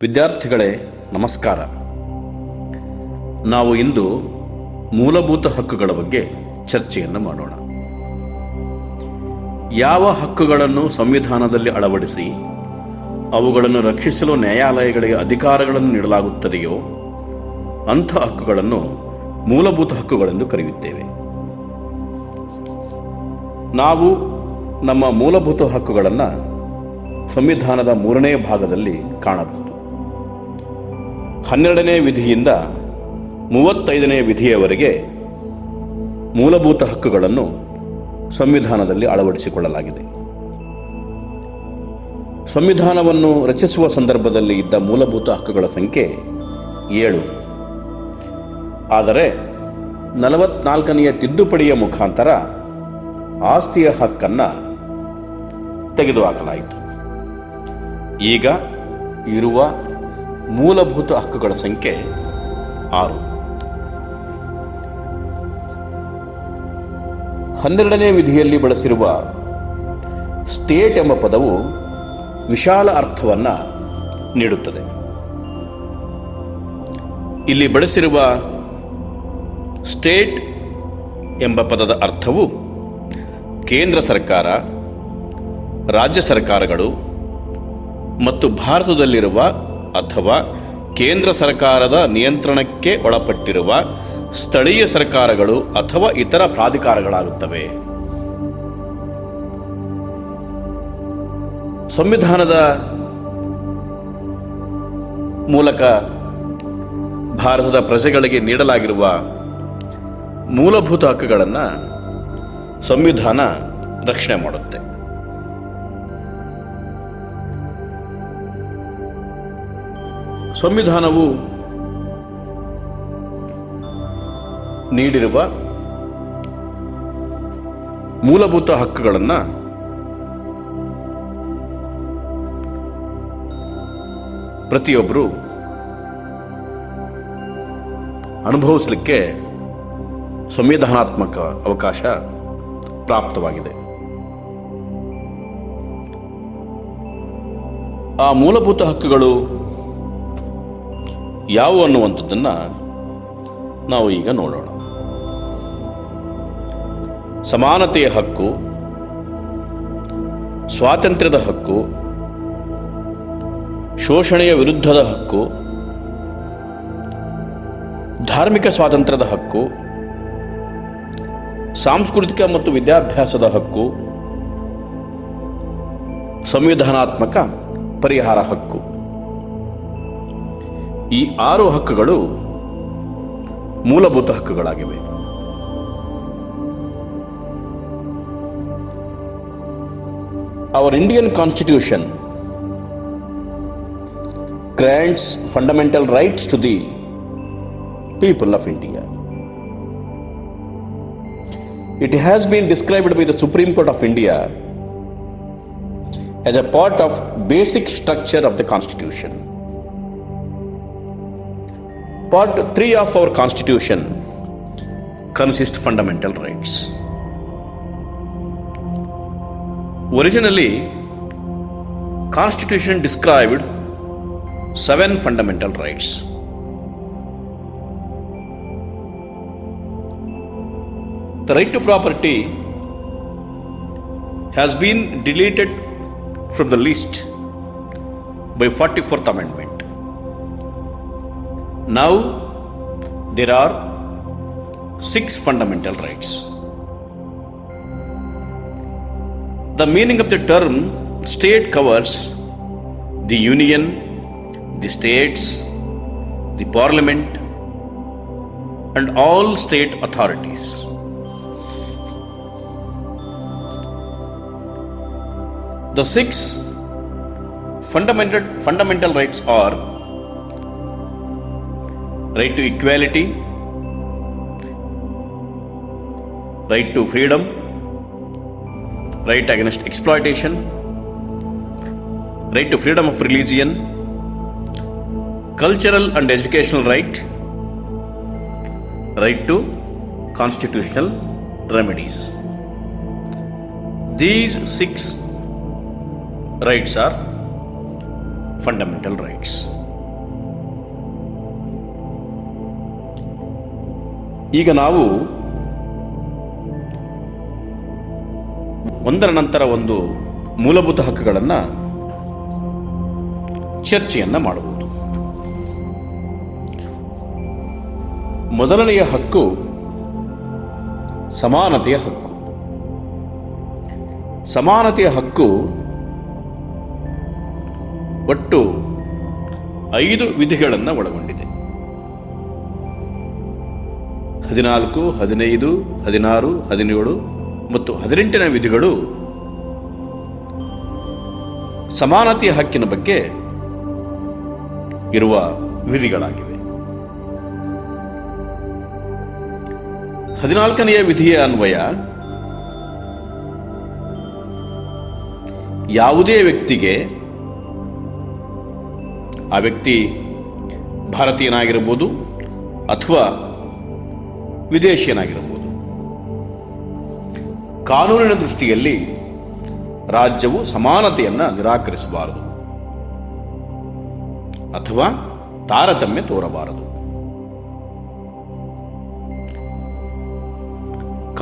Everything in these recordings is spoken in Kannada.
ವಿದ್ಯಾರ್ಥಿಗಳೇ ನಮಸ್ಕಾರ. ನಾವು ಇಂದು ಮೂಲಭೂತ ಹಕ್ಕುಗಳ ಬಗ್ಗೆ ಚರ್ಚೆಯನ್ನು ಮಾಡೋಣ. ಯಾವ ಹಕ್ಕುಗಳನ್ನು ಸಂವಿಧಾನದಲ್ಲಿ ಅಳವಡಿಸಿ ಅವುಗಳನ್ನು ರಕ್ಷಿಸಲು ನ್ಯಾಯಾಲಯಗಳಿಗೆ ಅಧಿಕಾರಗಳನ್ನು ನೀಡಲಾಗುತ್ತದೆಯೋ ಅಂಥ ಹಕ್ಕುಗಳನ್ನು ಮೂಲಭೂತ ಹಕ್ಕುಗಳೆಂದು ಕರೆಯುತ್ತೇವೆ. ನಾವು ನಮ್ಮ ಮೂಲಭೂತ ಹಕ್ಕುಗಳನ್ನು ಸಂವಿಧಾನದ 3ನೇ ಭಾಗದಲ್ಲಿ ಕಾಣಬಹುದು. 12ನೇ ವಿಧಿಯಿಂದ 35ನೇ ವಿಧಿಯವರೆಗೆ ಮೂಲಭೂತ ಹಕ್ಕುಗಳನ್ನು ಸಂವಿಧಾನದಲ್ಲಿ ಅಳವಡಿಸಿಕೊಳ್ಳಲಾಗಿದೆ. ಸಂವಿಧಾನವನ್ನು ರಚಿಸುವ ಸಂದರ್ಭದಲ್ಲಿ ಇದ್ದ ಮೂಲಭೂತ ಹಕ್ಕುಗಳ ಸಂಖ್ಯೆ 7. ಆದರೆ 44ನೆಯ ತಿದ್ದುಪಡಿಯ ಮುಖಾಂತರ ಆಸ್ತಿಯ ಹಕ್ಕನ್ನು ತೆಗೆದುಹಾಕಲಾಯಿತು. ಈಗ ಇರುವ ಮೂಲಭೂತ ಹಕ್ಕುಗಳ ಸಂಖ್ಯೆ 6. 12ನೇ ವಿಧಿಯಲ್ಲಿ ಬಳಸಿರುವ ಸ್ಟೇಟ್ ಎಂಬ ಪದವು ವಿಶಾಲ ಅರ್ಥವನ್ನು ನೀಡುತ್ತದೆ. ಇಲ್ಲಿ ಬಳಸಿರುವ ಸ್ಟೇಟ್ ಎಂಬ ಪದದ ಅರ್ಥವು ಕೇಂದ್ರ ಸರ್ಕಾರ, ರಾಜ್ಯ ಸರ್ಕಾರಗಳು ಮತ್ತು ಭಾರತದಲ್ಲಿರುವ ಅಥವಾ ಕೇಂದ್ರ ಸರ್ಕಾರದ ನಿಯಂತ್ರಣಕ್ಕೆ ಒಳಪಟ್ಟಿರುವ ಸ್ಥಳೀಯ ಸರ್ಕಾರಗಳು ಅಥವಾ ಇತರ ಪ್ರಾಧಿಕಾರಗಳಾಗುತ್ತವೆ. ಸಂವಿಧಾನದ ಮೂಲಕ ಭಾರತದ ಪ್ರಜೆಗಳಿಗೆ ನೀಡಲಾಗಿರುವ ಮೂಲಭೂತ ಹಕ್ಕುಗಳನ್ನು ಸಂವಿಧಾನ ರಕ್ಷಣೆ ಮಾಡುತ್ತೆ. ಸಂವಿಧಾನವು ನೀಡಿರುವ ಮೂಲಭೂತ ಹಕ್ಕುಗಳನ್ನು ಪ್ರತಿಯೊಬ್ಬರು ಅನುಭವಿಸಲಿಕ್ಕೆ ಸಂವಿಧಾನಾತ್ಮಕ ಅವಕಾಶ ಪ್ರಾಪ್ತವಾಗಿದೆ. ಆ ಮೂಲಭೂತ ಹಕ್ಕುಗಳು ಯಾವುವು ಅನ್ನುವಂಥದ್ದನ್ನು ನಾವು ಈಗ ನೋಡೋಣ. ಸಮಾನತೆಯ ಹಕ್ಕು, ಸ್ವಾತಂತ್ರ್ಯದ ಹಕ್ಕು, ಶೋಷಣೆಯ ವಿರುದ್ಧದ ಹಕ್ಕು, ಧಾರ್ಮಿಕ ಸ್ವಾತಂತ್ರ್ಯದ ಹಕ್ಕು, ಸಾಂಸ್ಕೃತಿಕ ಮತ್ತು ವಿದ್ಯಾಭ್ಯಾಸದ ಹಕ್ಕು, ಸಂವಿಧಾನಾತ್ಮಕ ಪರಿಹಾರ ಹಕ್ಕು. ಈ 6 ಹಕ್ಕುಗಳು ಮೂಲಭೂತ ಹಕ್ಕುಗಳಾಗಿವೆ. Our Indian Constitution grants fundamental rights to the people of India. It has been described by the Supreme Court of India as a part of basic structure of the Constitution. Part 3 of our Constitution consists fundamental rights. Originally, Constitution described 7 fundamental rights. The right to property has been deleted from the list by 44th Amendment. Now, there are 6 fundamental rights. The meaning of the term state covers the union, the states, the parliament, and all state authorities. The 6 fundamental rights are right to equality, right to freedom, right against exploitation, right to freedom of religion, cultural and educational right, right to constitutional remedies. These 6 rights are fundamental rights. ಈಗ ನಾವು ಒಂದರ ನಂತರ ಒಂದು ಮೂಲಭೂತ ಹಕ್ಕುಗಳನ್ನು ಚರ್ಚೆಯನ್ನು ಮಾಡಬಹುದು. ಮೊದಲನೆಯ ಹಕ್ಕು ಸಮಾನತೆಯ ಹಕ್ಕು. ಸಮಾನತೆಯ ಹಕ್ಕು ಒಟ್ಟು 5 ವಿಧಿಗಳನ್ನು ಒಳಗೊಂಡಿದೆ. 14, 15, 16, 17 ಮತ್ತು 18ನೇ ವಿಧಿಗಳು ಸಮಾನತೆಯ ಹಕ್ಕಿನ ಬಗ್ಗೆ ಇರುವ ವಿಧಿಗಳಾಗಿವೆ. 14ನೆಯ ವಿಧಿಯ ಅನ್ವಯ ಯಾವುದೇ ವ್ಯಕ್ತಿಗೆ, ಆ ವ್ಯಕ್ತಿ ಭಾರತೀಯನಾಗಿರಬಹುದು ಅಥವಾ ವಿದೇಶಿಯನಾಗಿರಬಹುದು, ಕಾನೂನಿನ ದೃಷ್ಟಿಯಲ್ಲಿ ರಾಜ್ಯವು ಸಮಾನತೆಯನ್ನು ನಿರಾಕರಿಸಬಾರದು ಅಥವಾ ತಾರತಮ್ಯ ತೋರಬಾರದು.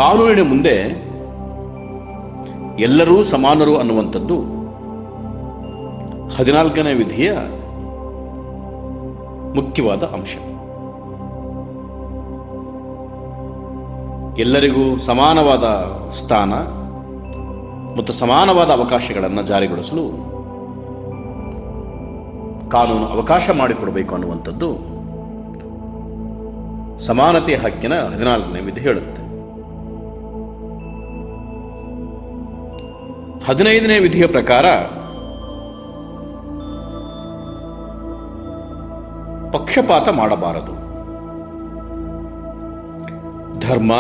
ಕಾನೂನಿನ ಮುಂದೆ ಎಲ್ಲರೂ ಸಮಾನರು ಅನ್ನುವಂಥದ್ದು 14ನೇ ವಿಧಿಯ ಮುಖ್ಯವಾದ ಅಂಶ. ಎಲ್ಲರಿಗೂ ಸಮಾನವಾದ ಸ್ಥಾನ ಮತ್ತು ಸಮಾನವಾದ ಅವಕಾಶಗಳನ್ನು ಜಾರಿಗೊಳಿಸಲು ಕಾನೂನು ಅವಕಾಶ ಮಾಡಿಕೊಡಬೇಕು ಅನ್ನುವಂಥದ್ದು ಸಮಾನತೆಯ ಹಕ್ಕಿನ 14ನೇ ವಿಧಿ ಹೇಳುತ್ತೆ. 15ನೇ ವಿಧಿಯ ಪ್ರಕಾರ ಪಕ್ಷಪಾತ ಮಾಡಬಾರದು. ಧರ್ಮ,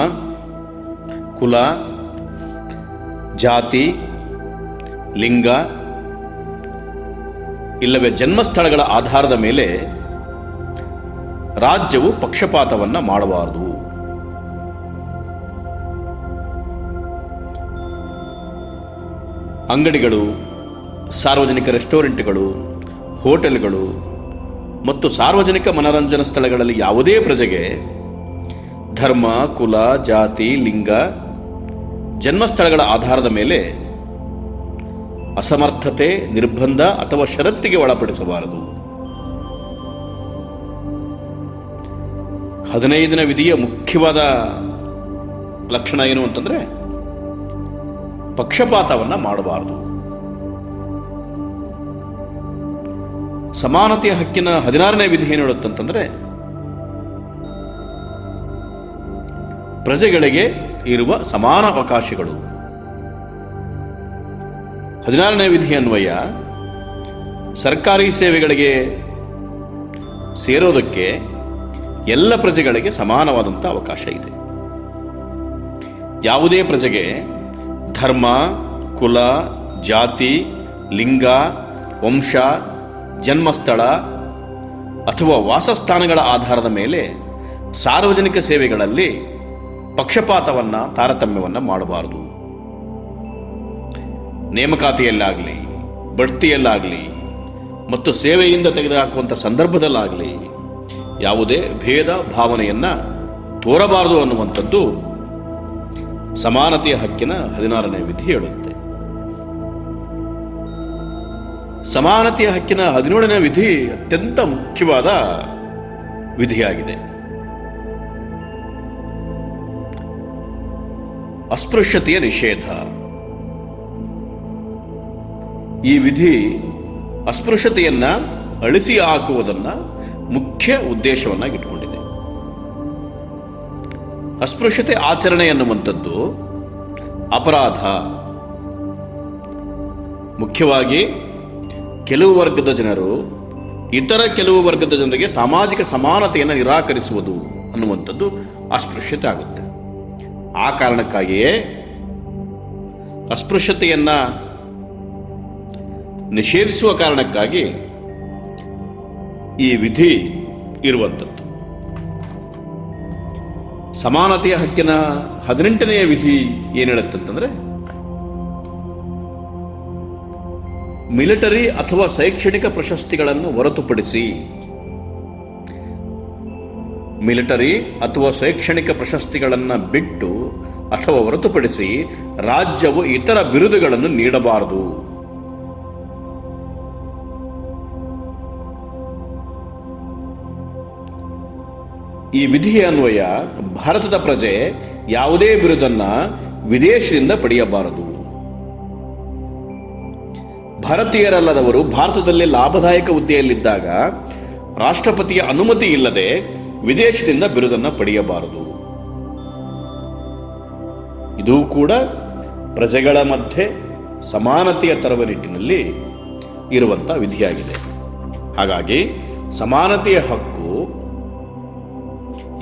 ಕುಲ, ಜಾತಿ, ಲಿಂಗ ಇಲ್ಲವೇ ಜನ್ಮಸ್ಥಳಗಳ ಆಧಾರದ ಮೇಲೆ ರಾಜ್ಯವು ಪಕ್ಷಪಾತವನ್ನು ಮಾಡಬಾರದು. ಅಂಗಡಿಗಳು, ಸಾರ್ವಜನಿಕ ರೆಸ್ಟೋರೆಂಟ್ಗಳು, ಹೋಟೆಲ್ಗಳು ಮತ್ತು ಸಾರ್ವಜನಿಕ ಮನರಂಜನಾ ಸ್ಥಳಗಳಲ್ಲಿ ಯಾವುದೇ ಪ್ರಜೆಗೆ ಧರ್ಮ, ಕುಲ, ಜಾತಿ, ಲಿಂಗ, ಜನ್ಮಸ್ಥಳಗಳ ಆಧಾರದ ಮೇಲೆ ಅಸಮರ್ಥತೆ, ನಿರ್ಬಂಧ ಅಥವಾ ಷರತ್ತಿಗೆ ಒಳಪಡಿಸಬಾರದು. 15ನೇ ವಿಧಿಯ ಮುಖ್ಯವಾದ ಲಕ್ಷಣ ಏನು ಅಂತಂದ್ರೆ ಪಕ್ಷಪಾತವನ್ನು ಮಾಡಬಾರದು. ಸಮಾನತೆಯ ಹಕ್ಕಿನ 16ನೇ ವಿಧಿ ಏನು ಹೇಳುತ್ತಂತಂದ್ರೆ ಪ್ರಜೆಗಳಿಗೆ ಇರುವ ಸಮಾನ ಅವಕಾಶಗಳು. 16ನೇ ವಿಧಿ ಅನ್ವಯ ಸರ್ಕಾರಿ ಸೇವೆಗಳಿಗೆ ಸೇರೋದಕ್ಕೆ ಎಲ್ಲ ಪ್ರಜೆಗಳಿಗೆ ಸಮಾನವಾದಂಥ ಅವಕಾಶ ಇದೆ. ಯಾವುದೇ ಪ್ರಜೆಗೆ ಧರ್ಮ, ಕುಲ, ಜಾತಿ, ಲಿಂಗ, ವಂಶ, ಜನ್ಮಸ್ಥಳ ಅಥವಾ ವಾಸಸ್ಥಾನಗಳ ಆಧಾರದ ಮೇಲೆ ಸಾರ್ವಜನಿಕ ಸೇವೆಗಳಲ್ಲಿ ಪಕ್ಷಪಾತವನ್ನು, ತಾರತಮ್ಯವನ್ನು ಮಾಡಬಾರದು. ನೇಮಕಾತಿಯಲ್ಲಾಗಲಿ, ಬಡ್ತಿಯಲ್ಲಾಗಲಿ ಮತ್ತು ಸೇವೆಯಿಂದ ತೆಗೆದುಹಾಕುವಂಥ ಸಂದರ್ಭದಲ್ಲಾಗಲಿ ಯಾವುದೇ ಭೇದ ಭಾವನೆಯನ್ನು ತೋರಬಾರದು ಅನ್ನುವಂಥದ್ದು ಸಮಾನತೆಯ ಹಕ್ಕಿನ 16ನೇ ವಿಧಿ ಹೇಳುತ್ತೆ. ಸಮಾನತೆಯ ಹಕ್ಕಿನ 17ನೇ ವಿಧಿ ಅತ್ಯಂತ ಮುಖ್ಯವಾದ ವಿಧಿಯಾಗಿದೆ. ಅಸ್ಪೃಶ್ಯತೆಯ ನಿಷೇಧ. ಈ ವಿಧಿ ಅಸ್ಪೃಶ್ಯತೆಯನ್ನ ಅಳಿಸಿ ಹಾಕುವುದನ್ನು ಮುಖ್ಯ ಉದ್ದೇಶವನ್ನಾಗಿಟ್ಟುಕೊಂಡಿದೆ. ಅಸ್ಪೃಶ್ಯತೆ ಆಚರಣೆ ಎನ್ನುವಂಥದ್ದು ಅಪರಾಧ. ಮುಖ್ಯವಾಗಿ ಕೆಲವು ವರ್ಗದ ಜನರು ಇತರ ಕೆಲವು ವರ್ಗದ ಜನರಿಗೆ ಸಾಮಾಜಿಕ ಸಮಾನತೆಯನ್ನು ನಿರಾಕರಿಸುವುದು ಅನ್ನುವಂಥದ್ದು ಅಸ್ಪೃಶ್ಯತೆ ಆಗುತ್ತೆ. ಆ ಕಾರಣಕ್ಕಾಗಿಯೇ ಅಸ್ಪೃಶ್ಯತೆಯನ್ನ ನಿಷೇಧಿಸುವ ಕಾರಣಕ್ಕಾಗಿ ಈ ವಿಧಿ ಇರುವಂಥದ್ದು. ಸಮಾನತೆಯ ಹಕ್ಕಿನ 18ನೆಯ ವಿಧಿ ಏನು ಹೇಳುತ್ತಂತಂದ್ರೆ ಮಿಲಿಟರಿ ಅಥವಾ ಶೈಕ್ಷಣಿಕ ಪ್ರಶಸ್ತಿಗಳನ್ನು ಹೊರತುಪಡಿಸಿ ಮಿಲಿಟರಿ ಅಥವಾ ಶೈಕ್ಷಣಿಕ ಪ್ರಶಸ್ತಿಗಳನ್ನು ಬಿಟ್ಟು ಅಥವಾ ಹೊರತುಪಡಿಸಿ ರಾಜ್ಯವು ಇತರ ಬಿರುದುಗಳನ್ನು ನೀಡಬಾರದು. ಈ ವಿಧಿಯ ಅನ್ವಯ ಭಾರತದ ಪ್ರಜೆ ಯಾವುದೇ ಬಿರುದನ್ನು ವಿದೇಶದಿಂದ ಪಡೆಯಬಾರದು. ಭಾರತೀಯರಲ್ಲದವರು ಭಾರತದಲ್ಲಿ ಲಾಭದಾಯಕ ಹುದ್ದೆಯಲ್ಲಿದ್ದಾಗ ರಾಷ್ಟ್ರಪತಿಯ ಅನುಮತಿ ಇಲ್ಲದೆ ವಿದೇಶದಿಂದ ಬಿರುದನ್ನು ಪಡೆಯಬಾರದು. ಇದು ಕೂಡ ಪ್ರಜೆಗಳ ಮಧ್ಯೆ ಸಮಾನತೆಯ ತರುವ ನಿಟ್ಟಿನಲ್ಲಿ ಇರುವಂಥ ವಿಧಿಯಾಗಿದೆ. ಹಾಗಾಗಿ ಸಮಾನತೆಯ ಹಕ್ಕು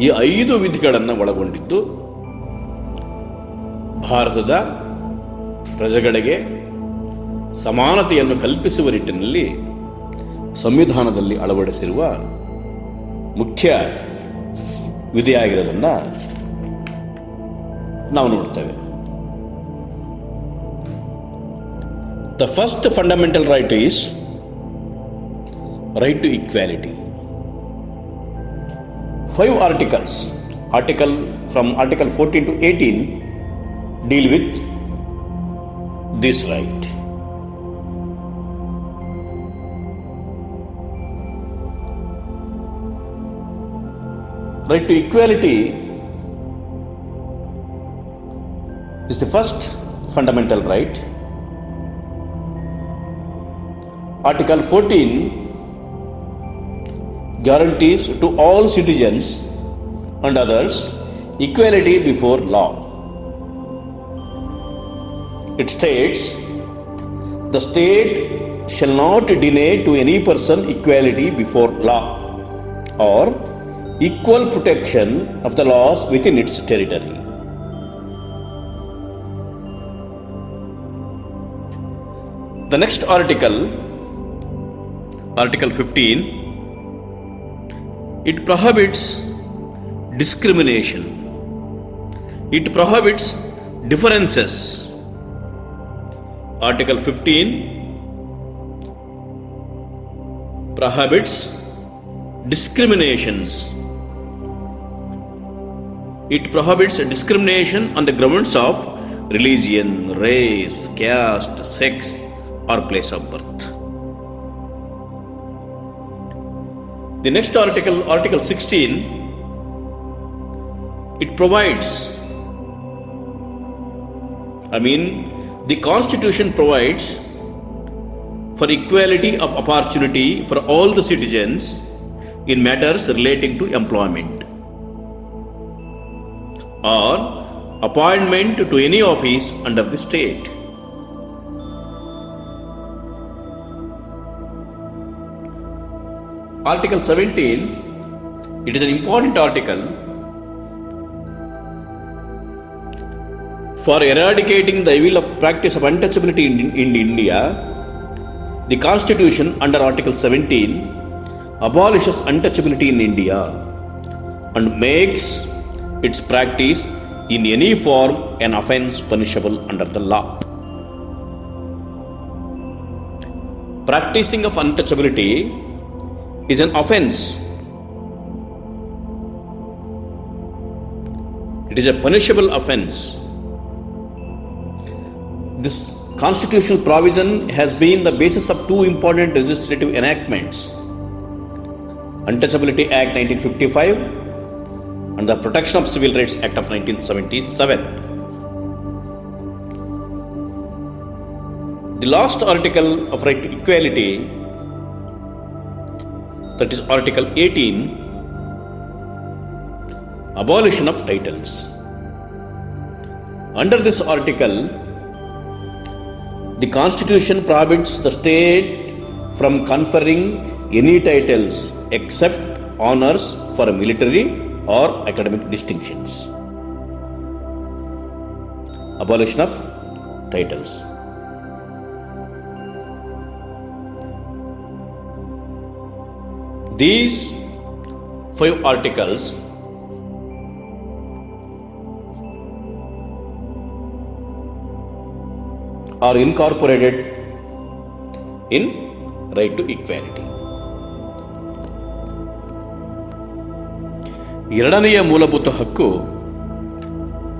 ಈ 5 ವಿಧಿಗಳನ್ನು ಒಳಗೊಂಡಿದ್ದು ಭಾರತದ ಪ್ರಜೆಗಳಿಗೆ ಸಮಾನತೆಯನ್ನು ಕಲ್ಪಿಸುವ ನಿಟ್ಟಿನಲ್ಲಿ ಸಂವಿಧಾನದಲ್ಲಿ ಅಳವಡಿಸಿರುವ ಮುಖ್ಯ ವಿಧಿಯಾಗಿರೋದನ್ನು ನಾವು ನೋಡ್ತೇವೆ. The first fundamental right is right to equality. 5 articles, from Article 14 to 18 deal with this right. Right to equality is the first fundamental right. Article 14 guarantees to all citizens and others equality before law. It states, the state shall not deny to any person equality before law or equal protection of the laws within its territory. The next article, Article 15, it prohibits discrimination. It prohibits differences. Article 15 prohibits discriminations. It prohibits discrimination on the grounds of religion, race, caste, sex, or place of birth. The next article, Article 16, it provides, the Constitution provides for equality of opportunity for all the citizens in matters relating to employment or appointment to any office under the state. Article 17, it is an important article for eradicating the evil of practice of untouchability in India. The Constitution under Article 17 abolishes untouchability in India and makes its practice in any form an offence punishable under the law. Practicing of untouchability is an offence. It is a punishable offence. This constitutional provision has been the basis of 2 important legislative enactments: Untouchability Act 1955 and the Protection of Civil Rights Act of 1977. The last article of right to equality, that is Article 18, abolition of titles. Under this article, the Constitution prohibits the state from conferring any titles except honors for military or academic distinctions. Abolition of titles. These 5 articles are incorporated in right to equality. ಎರಡನೆಯ ಮೂಲಭೂತ ಹಕ್ಕು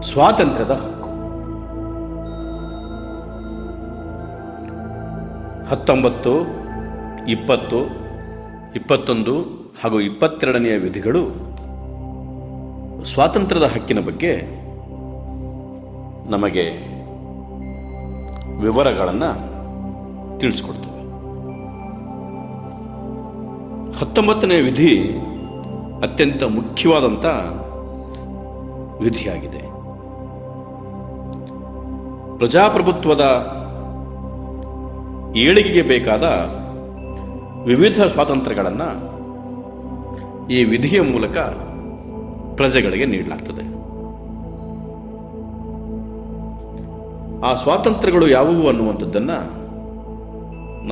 ಸ್ವಾತಂತ್ರ್ಯದ ಹಕ್ಕು. 19, 20, 21 ಹಾಗೂ 22ನೆಯ ವಿಧಿಗಳು ಸ್ವಾತಂತ್ರ್ಯದ ಹಕ್ಕಿನ ಬಗ್ಗೆ ನಮಗೆ ವಿವರಗಳನ್ನು ತಿಳಿಸ್ಕೊಡ್ತವೆ. 19ನೇ ವಿಧಿ ಅತ್ಯಂತ ಮುಖ್ಯವಾದಂಥ ವಿಧಿಯಾಗಿದೆ. ಪ್ರಜಾಪ್ರಭುತ್ವದ ಏಳಿಗೆಗೆ ಬೇಕಾದ ವಿವಿಧ ಸ್ವಾತಂತ್ರ್ಯಗಳನ್ನು ಈ ವಿಧಿಯ ಮೂಲಕ ಪ್ರಜೆಗಳಿಗೆ ನೀಡಲಾಗ್ತದೆ. ಆ ಸ್ವಾತಂತ್ರ್ಯಗಳು ಯಾವುವು ಅನ್ನುವಂಥದ್ದನ್ನು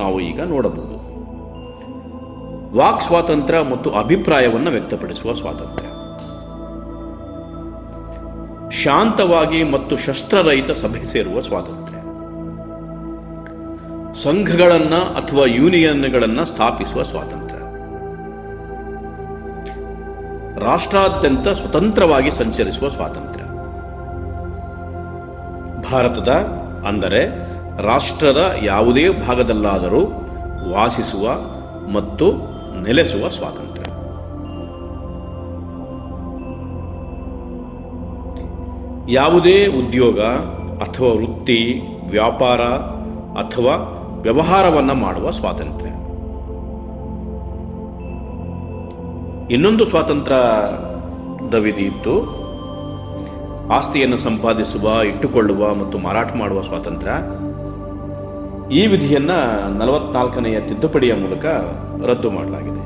ನಾವು ಈಗ ನೋಡಬಹುದು. ವಾಕ್ ಸ್ವಾತಂತ್ರ್ಯ ಮತ್ತು ಅಭಿಪ್ರಾಯವನ್ನು ವ್ಯಕ್ತಪಡಿಸುವ ಸ್ವಾತಂತ್ರ್ಯ, ಶಾಂತವಾಗಿ ಮತ್ತು ಶಸ್ತ್ರರಹಿತ ಸಭೆ ಸೇರುವ ಸ್ವಾತಂತ್ರ್ಯ, ಸಂಘಗಳನ್ನು ಅಥವಾ ಯೂನಿಯನ್ಗಳನ್ನು ಸ್ಥಾಪಿಸುವ ಸ್ವಾತಂತ್ರ್ಯ, ರಾಷ್ಟ್ರಾದ್ಯಂತ ಸ್ವತಂತ್ರವಾಗಿ ಸಂಚರಿಸುವ ಸ್ವಾತಂತ್ರ್ಯ, ಭಾರತದ ಅಂದರೆ ರಾಷ್ಟ್ರದ ಯಾವುದೇ ಭಾಗದಲ್ಲಾದರೂ ವಾಸಿಸುವ ಮತ್ತು ನೆಲೆಸುವ ಸ್ವಾತಂತ್ರ್ಯ. ಯಾವುದೇ ಉದ್ಯೋಗ ಅಥವಾ ವೃತ್ತಿ, ವ್ಯಾಪಾರ ಅಥವಾ ವ್ಯವಹಾರವನ್ನು ಮಾಡುವ ಸ್ವಾತಂತ್ರ್ಯ. ಇನ್ನೊಂದು ಸ್ವಾತಂತ್ರ್ಯದ ವಿಧಿ ಇತ್ತು, ಆಸ್ತಿಯನ್ನು ಸಂಪಾದಿಸುವ, ಇಟ್ಟುಕೊಳ್ಳುವ ಮತ್ತು ಮಾರಾಟ ಮಾಡುವ ಸ್ವಾತಂತ್ರ್ಯ. ಈ ವಿಧಿಯನ್ನು 44ನೆಯ ತಿದ್ದುಪಡಿಯ ಮೂಲಕ ರದ್ದು ಮಾಡಲಾಗಿದೆ.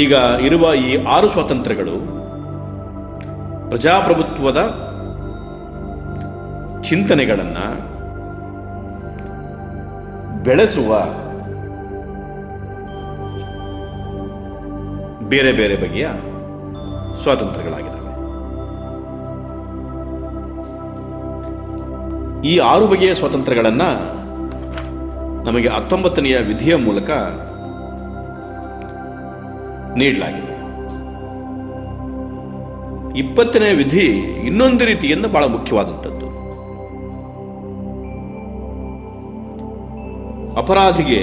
ಈಗ ಇರುವ ಈ 6 ಸ್ವಾತಂತ್ರ್ಯಗಳು ಪ್ರಜಾಪ್ರಭುತ್ವದ ಚಿಂತನೆಗಳನ್ನು ಬೆಳೆಸುವ ಬೇರೆ ಬೇರೆ ಬಗೆಯ ಸ್ವಾತಂತ್ರ್ಯಗಳಾಗಿದ್ದಾವೆ. ಈ 6 ಬಗೆಯ ಸ್ವಾತಂತ್ರ್ಯಗಳನ್ನು ನಮಗೆ 19ನೆಯ ವಿಧಿಯ ಮೂಲಕ ನೀಡಲಾಗಿದೆ. 20ನೇ ವಿಧಿ ಇನ್ನೊಂದು ರೀತಿಯಿಂದ ಬಹಳ ಮುಖ್ಯವಾದಂಥದ್ದು. ಅಪರಾಧಿಗೆ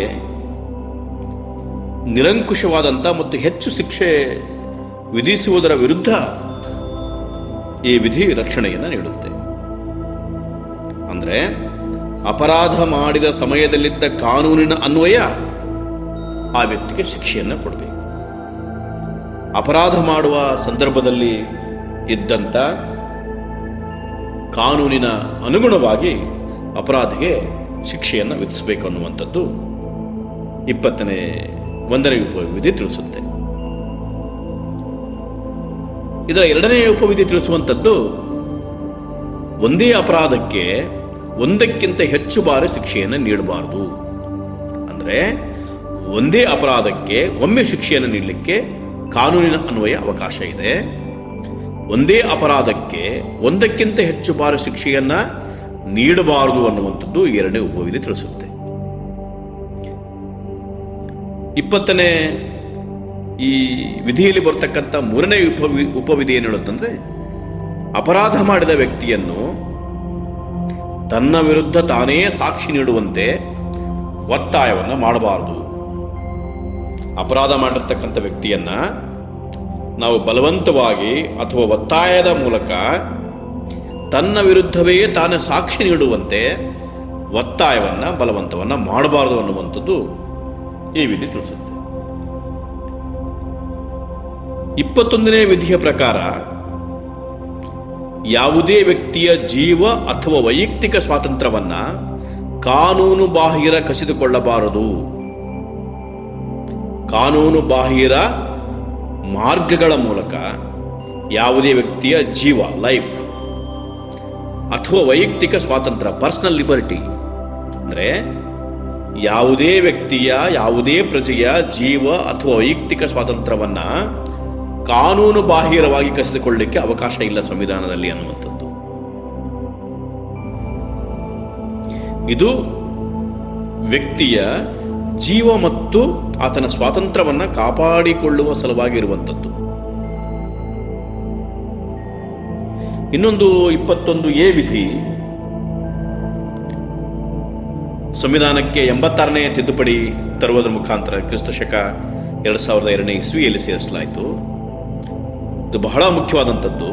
ನಿರಂಕುಶವಾದಂಥ ಮತ್ತು ಹೆಚ್ಚು ಶಿಕ್ಷೆ ವಿಧಿಸುವುದರ ವಿರುದ್ಧ ಈ ವಿಧಿ ರಕ್ಷಣೆಯನ್ನು ನೀಡುತ್ತೆ. ಅಂದರೆ ಅಪರಾಧ ಮಾಡಿದ ಸಮಯದಲ್ಲಿದ್ದ ಕಾನೂನಿನ ಅನ್ವಯ ಆ ವ್ಯಕ್ತಿಗೆ ಶಿಕ್ಷೆಯನ್ನು ಕೊಡಬೇಕು. ಅಪರಾಧ ಮಾಡುವ ಸಂದರ್ಭದಲ್ಲಿ ಇದ್ದಂಥ ಕಾನೂನಿನ ಅನುಗುಣವಾಗಿ ಅಪರಾಧಿಗೆ ಶಿಕ್ಷೆಯನ್ನು ವಿಧಿಸಬೇಕು ಅನ್ನುವಂಥದ್ದು 21ನೇ ಉಪವಿಧಿ ತಿಳಿಸುತ್ತೆ. ಇದರ 2ನೇ ಉಪವಿಧಿ ತಿಳಿಸುವಂಥದ್ದು ಒಂದೇ ಅಪರಾಧಕ್ಕೆ ಒಂದಕ್ಕಿಂತ ಹೆಚ್ಚು ಬಾರಿ ಶಿಕ್ಷೆಯನ್ನು ನೀಡಬಾರದು. ಅಂದರೆ ಒಂದೇ ಅಪರಾಧಕ್ಕೆ ಒಮ್ಮೆ ಶಿಕ್ಷೆಯನ್ನು ನೀಡಲಿಕ್ಕೆ ಕಾನೂನಿನ ಅನ್ವಯ ಅವಕಾಶ ಇದೆ. ಒಂದೇ ಅಪರಾಧಕ್ಕೆ ಒಂದಕ್ಕಿಂತ ಹೆಚ್ಚು ಬಾರಿ ಶಿಕ್ಷೆಯನ್ನು ನೀಡಬಾರದು ಅನ್ನುವಂಥದ್ದು 2ನೇ ಉಪವಿಧಿ ತಿಳಿಸುತ್ತೆ. 20ನೇ ಈ ವಿಧಿಯಲ್ಲಿ ಬರತಕ್ಕಂಥ 3ನೇ ಉಪವಿಧಿ ಏನು ಹೇಳುತ್ತಂದ್ರೆ, ಅಪರಾಧ ಮಾಡಿದ ವ್ಯಕ್ತಿಯನ್ನು ತನ್ನ ವಿರುದ್ಧ ತಾನೇ ಸಾಕ್ಷಿ ನೀಡುವಂತೆ ಒತ್ತಾಯವನ್ನು ಮಾಡಬಾರದು. ಅಪರಾಧ ಮಾಡಿರ್ತಕ್ಕಂಥ ವ್ಯಕ್ತಿಯನ್ನ ನಾವು ಬಲವಂತವಾಗಿ ಅಥವಾ ಒತ್ತಾಯದ ಮೂಲಕ ತನ್ನ ವಿರುದ್ಧವೇ ತಾನೇ ಸಾಕ್ಷಿ ನೀಡುವಂತೆ ಒತ್ತಾಯವನ್ನು, ಬಲವಂತವನ್ನು ಮಾಡಬಾರದು ಅನ್ನುವಂಥದ್ದು ಈ ವಿಧಿ ತಿಳಿಸುತ್ತೆ. 21ನೇ ವಿಧಿಯ ಪ್ರಕಾರ ಯಾವುದೇ ವ್ಯಕ್ತಿಯ ಜೀವ ಅಥವಾ ವೈಯಕ್ತಿಕ ಸ್ವಾತಂತ್ರ್ಯವನ್ನು ಕಾನೂನು ಬಾಹಿರ ಕಸಿದುಕೊಳ್ಳಬಾರದು. ಕಾನೂನು ಬಾಹಿರ ಮಾರ್ಗಗಳ ಮೂಲಕ ಯಾವುದೇ ವ್ಯಕ್ತಿಯ ಜೀವ, ಲೈಫ್ ಅಥವಾ ವೈಯಕ್ತಿಕ ಸ್ವಾತಂತ್ರ್ಯ, ಪರ್ಸನಲ್ ಲಿಬರ್ಟಿ, ಅಂದರೆ ಯಾವುದೇ ವ್ಯಕ್ತಿಯ, ಯಾವುದೇ ಪ್ರಜೆಯ ಜೀವ ಅಥವಾ ವೈಯಕ್ತಿಕ ಸ್ವಾತಂತ್ರ್ಯವನ್ನು ಕಾನೂನು ಬಾಹಿರವಾಗಿ ಕಸಿದುಕೊಳ್ಳಲಿಕ್ಕೆ ಅವಕಾಶ ಇಲ್ಲ ಸಂವಿಧಾನದಲ್ಲಿ ಅನ್ನುವಂಥದ್ದು. ಇದು ವ್ಯಕ್ತಿಯ ಜೀವ ಮತ್ತು ಆತನ ಸ್ವಾತಂತ್ರ್ಯವನ್ನು ಕಾಪಾಡಿಕೊಳ್ಳುವ ಸಲುವಾಗಿ ಇರುವಂಥದ್ದು. ಇನ್ನೊಂದು 21A ವಿಧಿ ಸಂವಿಧಾನಕ್ಕೆ 86ನೇ ತಿದ್ದುಪಡಿ ತರುವುದರ ಮುಖಾಂತರ ಕ್ರಿಸ್ತ ಶಕ 2002ನೇ ಇಸ್ವಿಯಲ್ಲಿ ಸೇರಿಸಲಾಯಿತು. ಇದು ಬಹಳ ಮುಖ್ಯವಾದಂಥದ್ದು.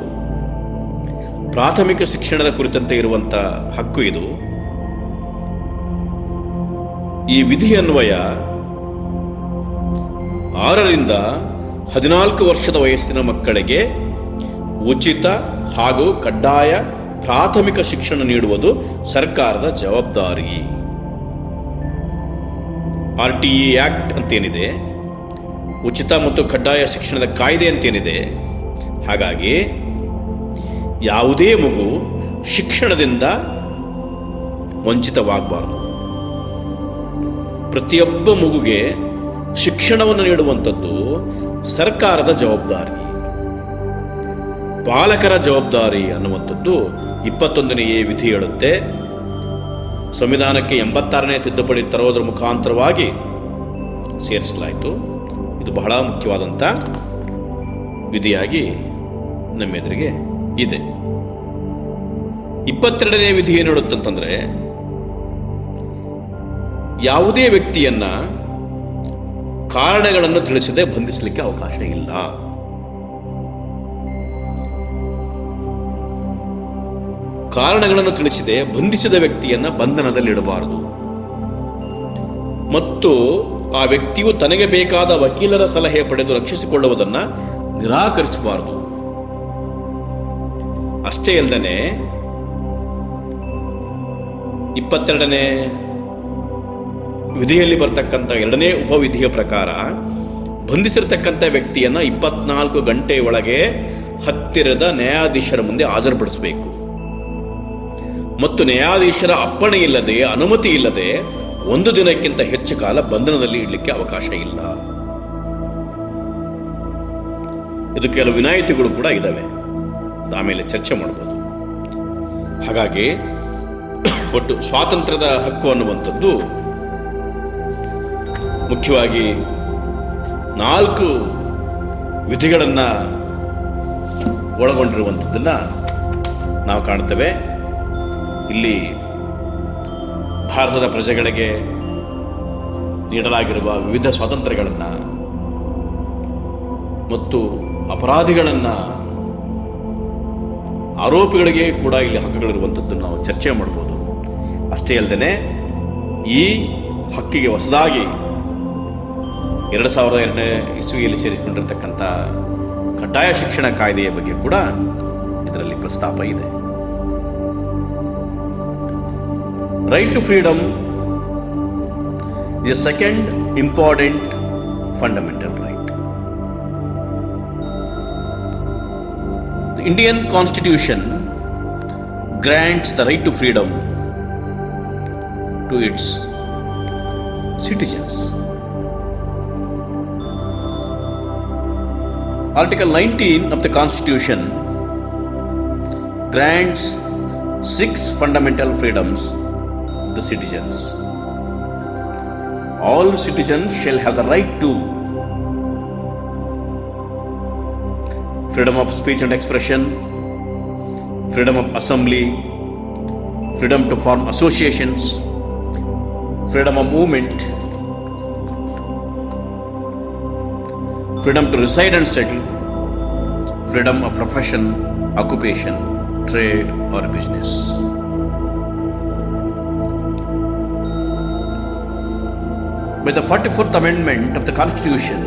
ಪ್ರಾಥಮಿಕ ಶಿಕ್ಷಣದ ಕುರಿತಂತೆ ಇರುವಂಥ ಹಕ್ಕು ಇದು. ಈ ವಿಧಿ ಅನ್ವಯ 6ರಿಂದ 14 ವರ್ಷದ ವಯಸ್ಸಿನ ಮಕ್ಕಳಿಗೆ ಉಚಿತ ಹಾಗೂ ಕಡ್ಡಾಯ ಪ್ರಾಥಮಿಕ ಶಿಕ್ಷಣ ನೀಡುವುದು ಸರ್ಕಾರದ ಜವಾಬ್ದಾರಿ. RTE ಆಕ್ಟ್ ಅಂತೇನಿದೆ, ಉಚಿತ ಮತ್ತು ಕಡ್ಡಾಯ ಶಿಕ್ಷಣದ ಕಾಯ್ದೆ ಅಂತೇನಿದೆ, ಹಾಗಾಗಿ ಯಾವುದೇ ಮಗು ಶಿಕ್ಷಣದಿಂದ ವಂಚಿತವಾಗಬಾರದು. ಪ್ರತಿಯೊಬ್ಬ ಮಗುಗೆ ಶಿಕ್ಷಣವನ್ನು ನೀಡುವಂಥದ್ದು ಸರ್ಕಾರದ ಜವಾಬ್ದಾರಿ, ಪಾಲಕರ ಜವಾಬ್ದಾರಿ ಅನ್ನುವಂಥದ್ದು 21ನೇ ವಿಧಿ ಹೇಳುತ್ತೆ. ಸಂವಿಧಾನಕ್ಕೆ 86ನೇ ತಿದ್ದುಪಡಿ ತರುವುದರ ಮುಖಾಂತರವಾಗಿ ಸೇರಿಸಲಾಯಿತು. ಇದು ಬಹಳ ಮುಖ್ಯವಾದಂಥ ವಿಧಿಯಾಗಿ ನಮ್ಮೆದುರಿಗೆ ಇದೆ. 22ನೇ ವಿಧಿ ಏನು ಹೇಳುತ್ತಂತಂದ್ರೆ, ಯಾವುದೇ ವ್ಯಕ್ತಿಯನ್ನ ಕಾರಣಗಳನ್ನು ತಿಳಿಸದೆ ಬಂಧಿಸಲಿಕ್ಕೆ ಅವಕಾಶ ಇಲ್ಲ. ಕಾರಣಗಳನ್ನು ತಿಳಿಸದೆ ಬಂಧಿಸಿದ ವ್ಯಕ್ತಿಯನ್ನ ಬಂಧನದಲ್ಲಿಡಬಾರದು ಮತ್ತು ಆ ವ್ಯಕ್ತಿಯು ತನಗೆ ಬೇಕಾದ ವಕೀಲರ ಸಲಹೆ ಪಡೆದು ರಕ್ಷಿಸಿಕೊಳ್ಳುವುದನ್ನು ನಿರಾಕರಿಸಬಾರದು. ಅಷ್ಟೇ ಅಲ್ಲದೆ 22ನೇ ವಿಧಿಯಲ್ಲಿ ಬರ್ತಕ್ಕಂಥ 2ನೇ ಉಪವಿಧಿಯ ಪ್ರಕಾರ ಬಂಧಿಸಿರ್ತಕ್ಕಂಥ ವ್ಯಕ್ತಿಯನ್ನು 24 ಗಂಟೆ ಒಳಗೆ ಹತ್ತಿರದ ನ್ಯಾಯಾಧೀಶರ ಮುಂದೆ ಹಾಜರುಪಡಿಸಬೇಕು ಮತ್ತು ನ್ಯಾಯಾಧೀಶರ ಅಪ್ಪಣೆ ಇಲ್ಲದೆ, ಅನುಮತಿ ಇಲ್ಲದೆ 1 ದಿನಕ್ಕಿಂತ ಹೆಚ್ಚು ಕಾಲ ಬಂಧನದಲ್ಲಿ ಇಡಲಿಕ್ಕೆ ಅವಕಾಶ ಇಲ್ಲ. ಇದು ಕೆಲವು ವಿನಾಯಿತಿಗಳು ಕೂಡ ಇದ್ದಾವೆ, ಆಮೇಲೆ ಚರ್ಚೆ ಮಾಡಬಹುದು. ಹಾಗಾಗಿ ಒಟ್ಟು ಸ್ವಾತಂತ್ರ್ಯದ ಹಕ್ಕು ಅನ್ನುವಂಥದ್ದು ಮುಖ್ಯವಾಗಿ 4 ವಿಧಿಗಳನ್ನು ಒಳಗೊಂಡಿರುವಂಥದ್ದನ್ನು ನಾವು ಕಾಣ್ತೇವೆ. ಇಲ್ಲಿ ಭಾರತದ ಪ್ರಜೆಗಳಿಗೆ ನೀಡಲಾಗಿರುವ ವಿವಿಧ ಸ್ವಾತಂತ್ರ್ಯಗಳನ್ನು ಮತ್ತು ಅಪರಾಧಿಗಳನ್ನು, ಆರೋಪಿಗಳಿಗೆ ಕೂಡ ಇಲ್ಲಿ ಹಕ್ಕುಗಳಿರುವಂಥದ್ದನ್ನು ನಾವು ಚರ್ಚೆ ಮಾಡ್ಬೋದು. ಅಷ್ಟೇ ಅಲ್ಲದೆ ಈ ಹಕ್ಕಿಗೆ ಹೊಸದಾಗಿ 2002ನೇ ಇಸ್ವಿಯಲ್ಲಿ ಸೇರಿಕೊಂಡಿರ್ತಕ್ಕಂಥ ಕಡ್ಡಾಯ ಶಿಕ್ಷಣ ಕಾಯ್ದೆಯ ಬಗ್ಗೆ ಕೂಡ ಇದರಲ್ಲಿ ಪ್ರಸ್ತಾಪ ಇದೆ. Right to freedom is a second important fundamental right. The Indian Constitution grants the right to freedom to its citizens. Article 19 of the Constitution grants 6 fundamental freedoms to the citizens. All citizens shall have the right to freedom of speech and expression, freedom of assembly, freedom to form associations, freedom of movement, freedom to reside and settle, freedom of profession, occupation, trade or business. By the 44th Amendment of the Constitution,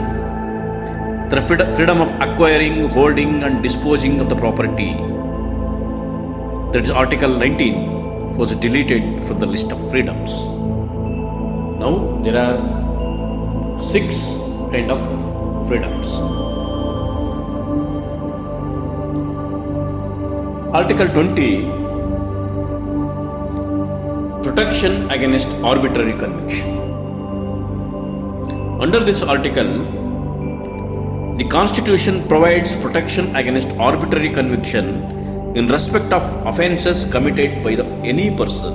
the freedom of acquiring, holding and disposing of the property, that is Article 19, was deleted from the list of freedoms. Now there are 6 kind of freedoms. Article 20, protection against arbitrary conviction. Under this article, the Constitution provides protection against arbitrary conviction in respect of offences committed by any person.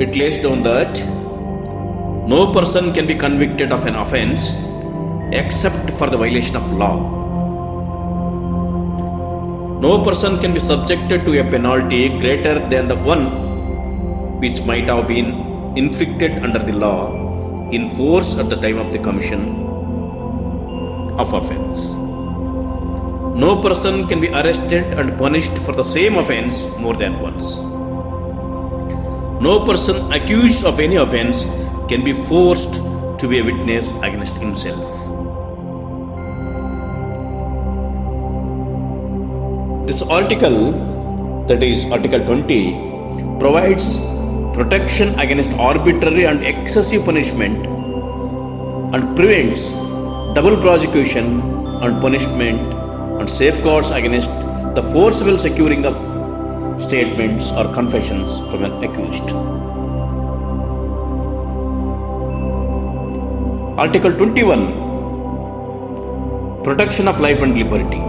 It lays down that no person can be convicted of an offense except for the violation of law. No person can be subjected to a penalty greater than the one which might have been inflicted under the law in force at the time of the commission of offense. No person can be arrested and punished for the same offense more than once. No person accused of any offense can be forced to be a witness against himself. This article, that is Article 20, provides protection against arbitrary and excessive punishment and prevents double prosecution and punishment and safeguards against the forcible securing of statements or confessions from an accused. Article 21, protection of life and liberty.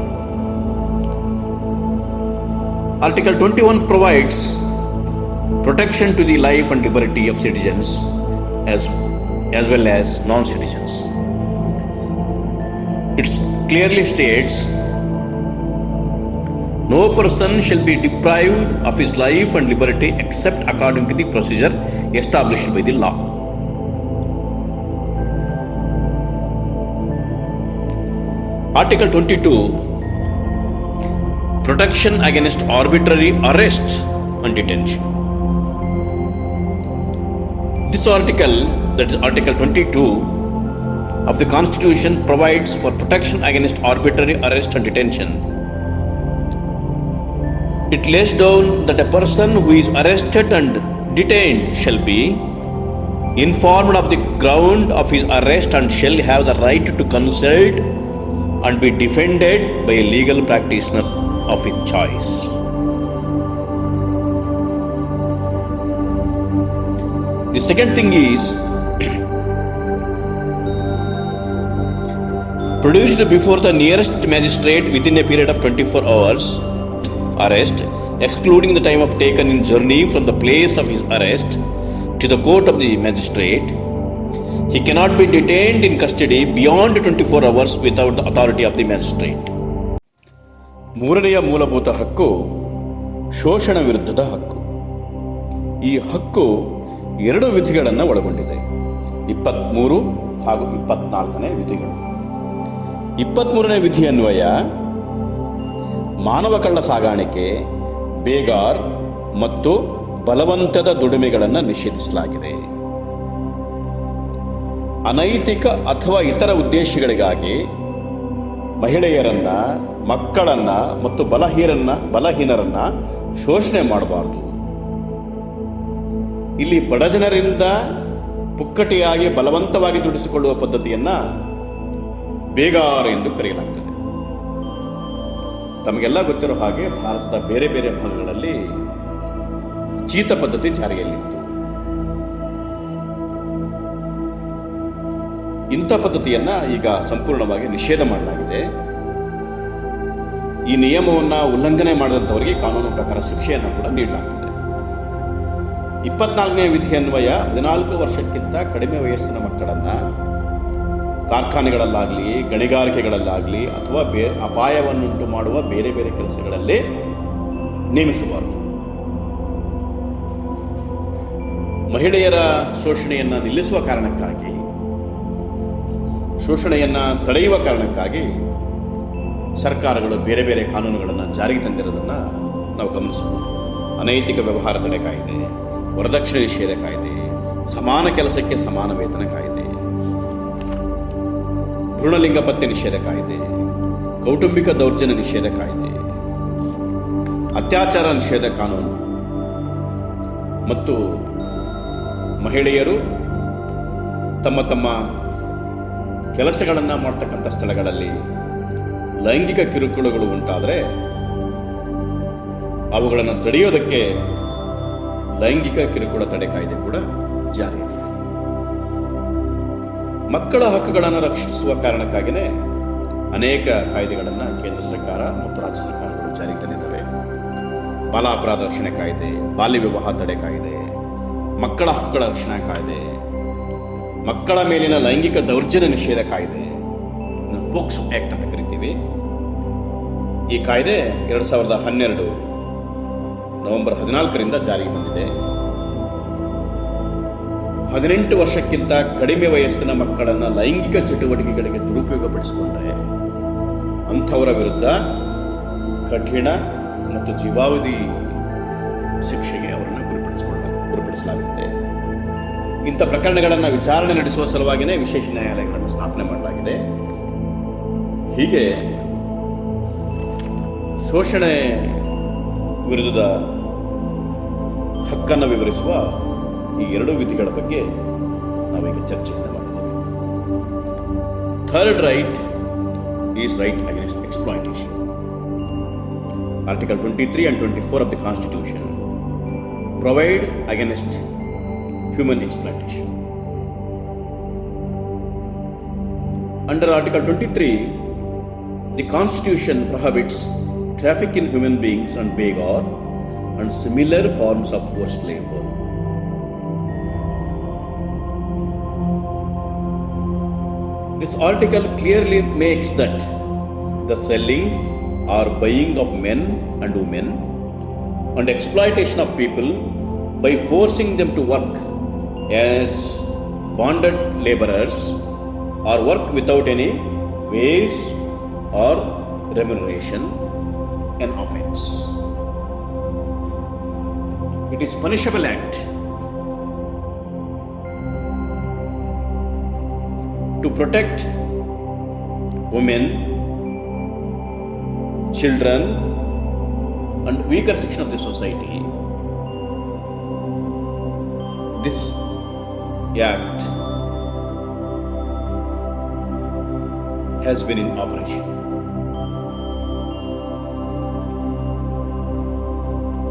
Article 21 provides protection to the life and liberty of citizens as well as non-citizens. It clearly states, no person shall be deprived of his life and liberty except according to the procedure established by the law. Article 22, protection against arbitrary arrest and detention. This article, that is Article 22 of the Constitution, provides for protection against arbitrary arrest and detention. It lays down that a person who is arrested and detained shall be informed of the ground of his arrest and shall have the right to consult and be defended by a legal practitioner of his choice. The second thing is produced before the nearest magistrate within a period of 24 hours arrest, excluding the time of taken in journey from the place of his arrest to the court of the magistrate. He cannot be detained in custody beyond 24 hours without the authority of the magistrate. ಮೂರನೆಯ ಮೂಲಭೂತ ಹಕ್ಕು ಶೋಷಣ ವಿರುದ್ಧದ ಹಕ್ಕು. ಈ ಹಕ್ಕು ಎರಡು ವಿಧಿಗಳನ್ನು ಒಳಗೊಂಡಿದೆ, 23 ಹಾಗೂ 24ನೇ ವಿಧಿಗಳು. 23ನೇ ವಿಧಿ ಅನ್ವಯ ಮಾನವ ಕಳ್ಳ ಸಾಗಾಣಿಕೆ, ಬೇಗಾರ್ ಮತ್ತು ಬಲವಂತದ ದುಡಿಮೆಗಳನ್ನು ನಿಷೇಧಿಸಲಾಗಿದೆ. ಅನೈತಿಕ ಅಥವಾ ಇತರ ಉದ್ದೇಶಗಳಿಗಾಗಿ ಮಹಿಳೆಯರನ್ನ, ಮಕ್ಕಳನ್ನ ಮತ್ತು ಬಲಹೀನರನ್ನ ಶೋಷಣೆ ಮಾಡಬಾರದು. ಇಲ್ಲಿ ಬಡಜನರಿಂದ ಪುಕ್ಕಟೆಯಾಗಿ ಬಲವಂತವಾಗಿ ದುಡಿಸಿಕೊಳ್ಳುವ ಪದ್ಧತಿಯನ್ನ ಬೇಗಾರ್ ಎಂದು ಕರೆಯಲಾಗುತ್ತದೆ. ತಮಗೆಲ್ಲ ಗೊತ್ತಿರೋ ಹಾಗೆ ಭಾರತದ ಬೇರೆ ಬೇರೆ ಭಾಗಗಳಲ್ಲಿ ಚೀತ ಪದ್ಧತಿ ಜಾರಿಯಲ್ಲಿತ್ತು. ಇಂಥ ಪದ್ಧತಿಯನ್ನ ಈಗ ಸಂಪೂರ್ಣವಾಗಿ ನಿಷೇಧ ಮಾಡಲಾಗಿದೆ. ಈ ನಿಯಮವನ್ನು ಉಲ್ಲಂಘನೆ ಮಾಡಿದಂಥವರಿಗೆ ಕಾನೂನು ಪ್ರಕಾರ ಶಿಕ್ಷೆಯನ್ನು ಕೂಡ ನೀಡಲಾಗ್ತದೆ. 24ನೇ ವಿಧಿ ಅನ್ವಯ 14 ವರ್ಷಕ್ಕಿಂತ ಕಡಿಮೆ ವಯಸ್ಸಿನ ಮಕ್ಕಳನ್ನು ಕಾರ್ಖಾನೆಗಳಲ್ಲಾಗಲಿ, ಗಣಿಗಾರಿಕೆಗಳಲ್ಲಾಗಲಿ ಅಥವಾ ಅಪಾಯವನ್ನುಂಟು ಮಾಡುವ ಬೇರೆ ಬೇರೆ ಕೆಲಸಗಳಲ್ಲಿ ನೇಮಿಸಬಾರದು. ಮಹಿಳೆಯರ ಶೋಷಣೆಯನ್ನು ನಿಲ್ಲಿಸುವ ಕಾರಣಕ್ಕಾಗಿ, ಶೋಷಣೆಯನ್ನು ತಡೆಯುವ ಕಾರಣಕ್ಕಾಗಿ ಸರ್ಕಾರಗಳು ಬೇರೆ ಬೇರೆ ಕಾನೂನುಗಳನ್ನು ಜಾರಿಗೆ ತಂದಿರೋದನ್ನು ನಾವು ಗಮನಿಸಬಹುದು. ಅನೈತಿಕ ವ್ಯವಹಾರ ತಡೆ ಕಾಯ್ದೆ, ವರದಕ್ಷಿಣೆ ನಿಷೇಧ ಕಾಯ್ದೆ, ಸಮಾನ ಕೆಲಸಕ್ಕೆ ಸಮಾನ ವೇತನ ಕಾಯ್ದೆ, ಭ್ರೂಣಲಿಂಗ ಪತ್ತೆ ನಿಷೇಧ ಕಾಯ್ದೆ, ಕೌಟುಂಬಿಕ ದೌರ್ಜನ್ಯ ನಿಷೇಧ ಕಾಯ್ದೆ, ಅತ್ಯಾಚಾರ ನಿಷೇಧ ಕಾನೂನು ಮತ್ತು ಮಹಿಳೆಯರು ತಮ್ಮ ತಮ್ಮ ಕೆಲಸಗಳನ್ನು ಮಾಡ್ತಕ್ಕಂಥ ಸ್ಥಳಗಳಲ್ಲಿ ಲೈಂಗಿಕ ಕಿರುಕುಳಗಳು ಉಂಟಾದರೆ ಅವುಗಳನ್ನು ತಡೆಯೋದಕ್ಕೆ ಲೈಂಗಿಕ ಕಿರುಕುಳ ತಡೆ ಕಾಯ್ದೆ ಕೂಡ ಜಾರಿಯಲ್ಲಿದೆ. ಮಕ್ಕಳ ಹಕ್ಕುಗಳನ್ನು ರಕ್ಷಿಸುವ ಕಾರಣಕ್ಕಾಗಿಯೇ ಅನೇಕ ಕಾಯ್ದೆಗಳನ್ನು ಕೇಂದ್ರ ಸರ್ಕಾರ ಮತ್ತು ರಾಜ್ಯ ಸರ್ಕಾರಗಳು ಜಾರಿಗೆ ತಂದಿದ್ದಾವೆ. ಬಾಲ ಅಪರಾಧ ರಕ್ಷಣೆ ಕಾಯ್ದೆ, ಬಾಲ್ಯ ವಿವಾಹ ತಡೆ ಕಾಯ್ದೆ, ಮಕ್ಕಳ ಹಕ್ಕುಗಳ ರಕ್ಷಣಾ ಕಾಯ್ದೆ, ಮಕ್ಕಳ ಮೇಲಿನ ಲೈಂಗಿಕ ದೌರ್ಜನ್ಯ ನಿಷೇಧ ಕಾಯ್ದೆ, ಪೋಕ್ಸೋ ಆಕ್ಟ್ ಅಂತ ಕರಿತೀವಿ. ಈ ಕಾಯ್ದೆ 2012 ನವೆಂಬರ್ 14ರಿಂದ ಜಾರಿಗೆ ಬಂದಿದೆ. 18 ವರ್ಷಕ್ಕಿಂತ ಕಡಿಮೆ ವಯಸ್ಸಿನ ಮಕ್ಕಳನ್ನು ಲೈಂಗಿಕ ಚಟುವಟಿಕೆಗಳಿಗೆ ದುರುಪಯೋಗಪಡಿಸಿಕೊಂಡರೆ ಅಂಥವರ ವಿರುದ್ಧ ಕಠಿಣ ಮತ್ತು ಜೀವಾವಧಿ ಶಿಕ್ಷೆಗೆ ಅವರನ್ನು ಗುರಿಪಡಿಸಲಾಗುತ್ತೆ. ಇಂಥ ಪ್ರಕರಣಗಳನ್ನು ವಿಚಾರಣೆ ನಡೆಸುವ ಸಲುವಾಗಿಯೇ ವಿಶೇಷ ನ್ಯಾಯಾಲಯಗಳನ್ನು ಸ್ಥಾಪನೆ ಮಾಡಲಾಗಿದೆ. ಹೀಗೆ ಶೋಷಣೆ ವಿರುದ್ಧದ ಹಕ್ಕನ್ನು ವಿವರಿಸುವ ಈ ಎರಡು ವಿಧಿಗಳ ಬಗ್ಗೆ ನಾವೀಗ ಚರ್ಚೆಯನ್ನು ಮಾಡಿದ್ದೇವೆ. Third right is right against exploitation. Article 23 and 24 of the Constitution provide against human exploitation. Under Article 23, the Constitution prohibits traffic in human beings and beggar and similar forms of forced labor. This article clearly makes that the selling or buying of men and women and exploitation of people by forcing them to work as bonded laborers or work without any wage or remuneration an offense. It is punishable act. To protect women, children and weaker section of the society, this act has been in operation.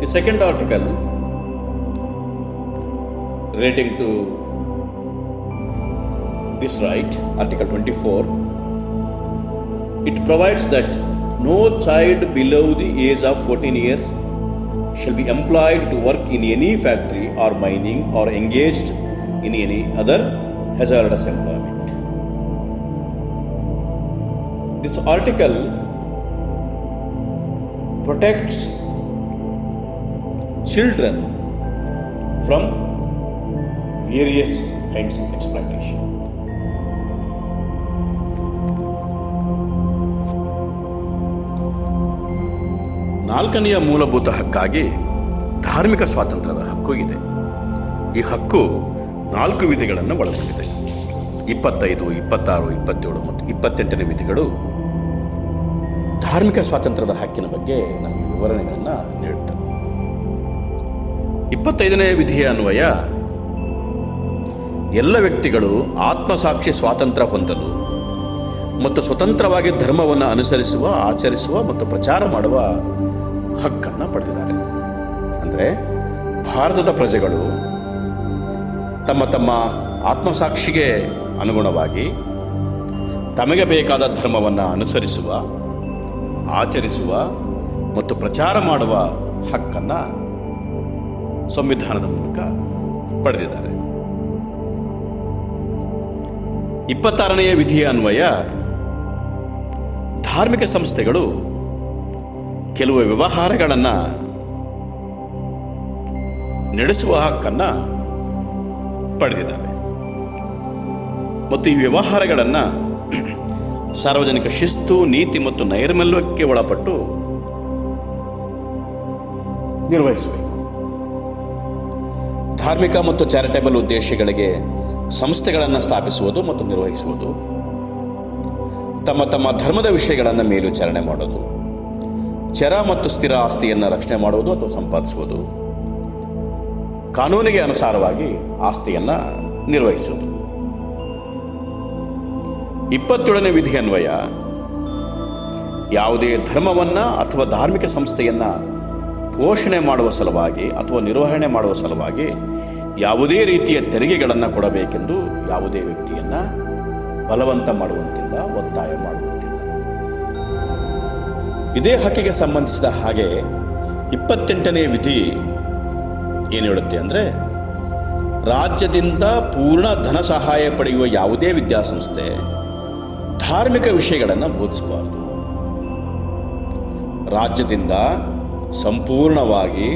The second article relating to this right, Article 24, it provides that no child below the age of 14 years shall be employed to work in any factory or mining or engaged in any other hazardous employment. This article protects children from various kinds of exploitation. ನಾಲ್ಕನೆಯ ಮೂಲಭೂತ ಹಕ್ಕಾಗಿ ಧಾರ್ಮಿಕ ಸ್ವಾತಂತ್ರ್ಯದ ಹಕ್ಕು ಇದೆ. ಈ ಹಕ್ಕು 4 ವಿಧಿಗಳನ್ನು ಒಳಗೊಂಡಿದೆ. 25, 26, 27 ಮತ್ತು 28ನೇ ವಿಧಿಗಳು ಧಾರ್ಮಿಕ ಸ್ವಾತಂತ್ರ್ಯದ ಹಕ್ಕಿನ ಬಗ್ಗೆ ನಮಗೆ ವಿವರಣೆಗಳನ್ನು ನೀಡುತ್ತವೆ. 25ನೇ ವಿಧಿಯ ಅನ್ವಯ ಎಲ್ಲ ವ್ಯಕ್ತಿಗಳು ಆತ್ಮಸಾಕ್ಷಿ ಸ್ವಾತಂತ್ರ್ಯ ಹೊಂದಲು ಮತ್ತು ಸ್ವತಂತ್ರವಾಗಿ ಧರ್ಮವನ್ನು ಅನುಸರಿಸುವ, ಆಚರಿಸುವ ಮತ್ತು ಪ್ರಚಾರ ಮಾಡುವ ಹಕ್ಕನ್ನು ಪಡೆದಿದ್ದಾರೆ. ಅಂದರೆ ಭಾರತದ ಪ್ರಜೆಗಳು ತಮ್ಮ ತಮ್ಮ ಆತ್ಮಸಾಕ್ಷಿಗೆ ಅನುಗುಣವಾಗಿ ತಮಗೆ ಬೇಕಾದ ಧರ್ಮವನ್ನು ಅನುಸರಿಸುವ, ಆಚರಿಸುವ ಮತ್ತು ಪ್ರಚಾರ ಮಾಡುವ ಹಕ್ಕನ್ನು ಸಂವಿಧಾನದ ಮೂಲಕ ಪಡೆದಿದ್ದಾರೆ. 26ನೇ ವಿಧಿಯ ಅನ್ವಯ ಧಾರ್ಮಿಕ ಸಂಸ್ಥೆಗಳು ಕೆಲವು ವ್ಯವಹಾರಗಳನ್ನು ನಡೆಸುವ ಹಕ್ಕನ್ನು ಪಡೆದಿದ್ದಾವೆ ಮತ್ತು ಈ ವ್ಯವಹಾರಗಳನ್ನು ಸಾರ್ವಜನಿಕ ಶಿಸ್ತು, ನೀತಿ ಮತ್ತು ನೈರ್ಮಲ್ಯಕ್ಕೆ ಒಳಪಟ್ಟು ನಿರ್ವಹಿಸಬೇಕು. ಧಾರ್ಮಿಕ ಮತ್ತು ಚಾರಿಟೇಬಲ್ ಉದ್ದೇಶಗಳಿಗೆ ಸಂಸ್ಥೆಗಳನ್ನು ಸ್ಥಾಪಿಸುವುದು ಮತ್ತು ನಿರ್ವಹಿಸುವುದು, ತಮ್ಮ ತಮ್ಮ ಧರ್ಮದ ವಿಷಯಗಳನ್ನು ಮೇಲ್ವಿಚಾರಣೆ ಮಾಡೋದು, ಚರ ಮತ್ತು ಸ್ಥಿರ ಆಸ್ತಿಯನ್ನು ರಕ್ಷಣೆ ಮಾಡುವುದು ಅಥವಾ ಸಂಪಾದಿಸುವುದು, ಕಾನೂನಿಗೆ ಅನುಸಾರವಾಗಿ ಆಸ್ತಿಯನ್ನು ನಿರ್ವಹಿಸುವುದು. 27ನೇ ವಿಧಿ ಅನ್ವಯ ಯಾವುದೇ ಧರ್ಮವನ್ನು ಅಥವಾ ಧಾರ್ಮಿಕ ಸಂಸ್ಥೆಯನ್ನು ಪೋಷಣೆ ಮಾಡುವ ಸಲುವಾಗಿ ಅಥವಾ ನಿರ್ವಹಣೆ ಮಾಡುವ ಸಲುವಾಗಿ ಯಾವುದೇ ರೀತಿಯ ತೆರಿಗೆಗಳನ್ನು ಕೊಡಬೇಕೆಂದು ಯಾವುದೇ ವ್ಯಕ್ತಿಯನ್ನು ಬಲವಂತ ಮಾಡುವಂತಿಲ್ಲ, ಒತ್ತಾಯ ಮಾಡುವಂತಿಲ್ಲ. ಇದೇ ಹಕ್ಕಿಗೆ ಸಂಬಂಧಿಸಿದ ಹಾಗೆ 28ನೇ ವಿಧಿ ಏನು ಹೇಳುತ್ತೆ ಅಂದರೆ, ರಾಜ್ಯದಿಂದ ಪೂರ್ಣ ಧನ ಸಹಾಯ ಪಡೆಯುವ ಯಾವುದೇ ವಿದ್ಯಾಸಂಸ್ಥೆ ಧಾರ್ಮಿಕ ವಿಷಯಗಳನ್ನು ಬೋಧಿಸಬಾರದು. ರಾಜ್ಯದಿಂದ ಸಂಪೂರ್ಣವಾಗಿ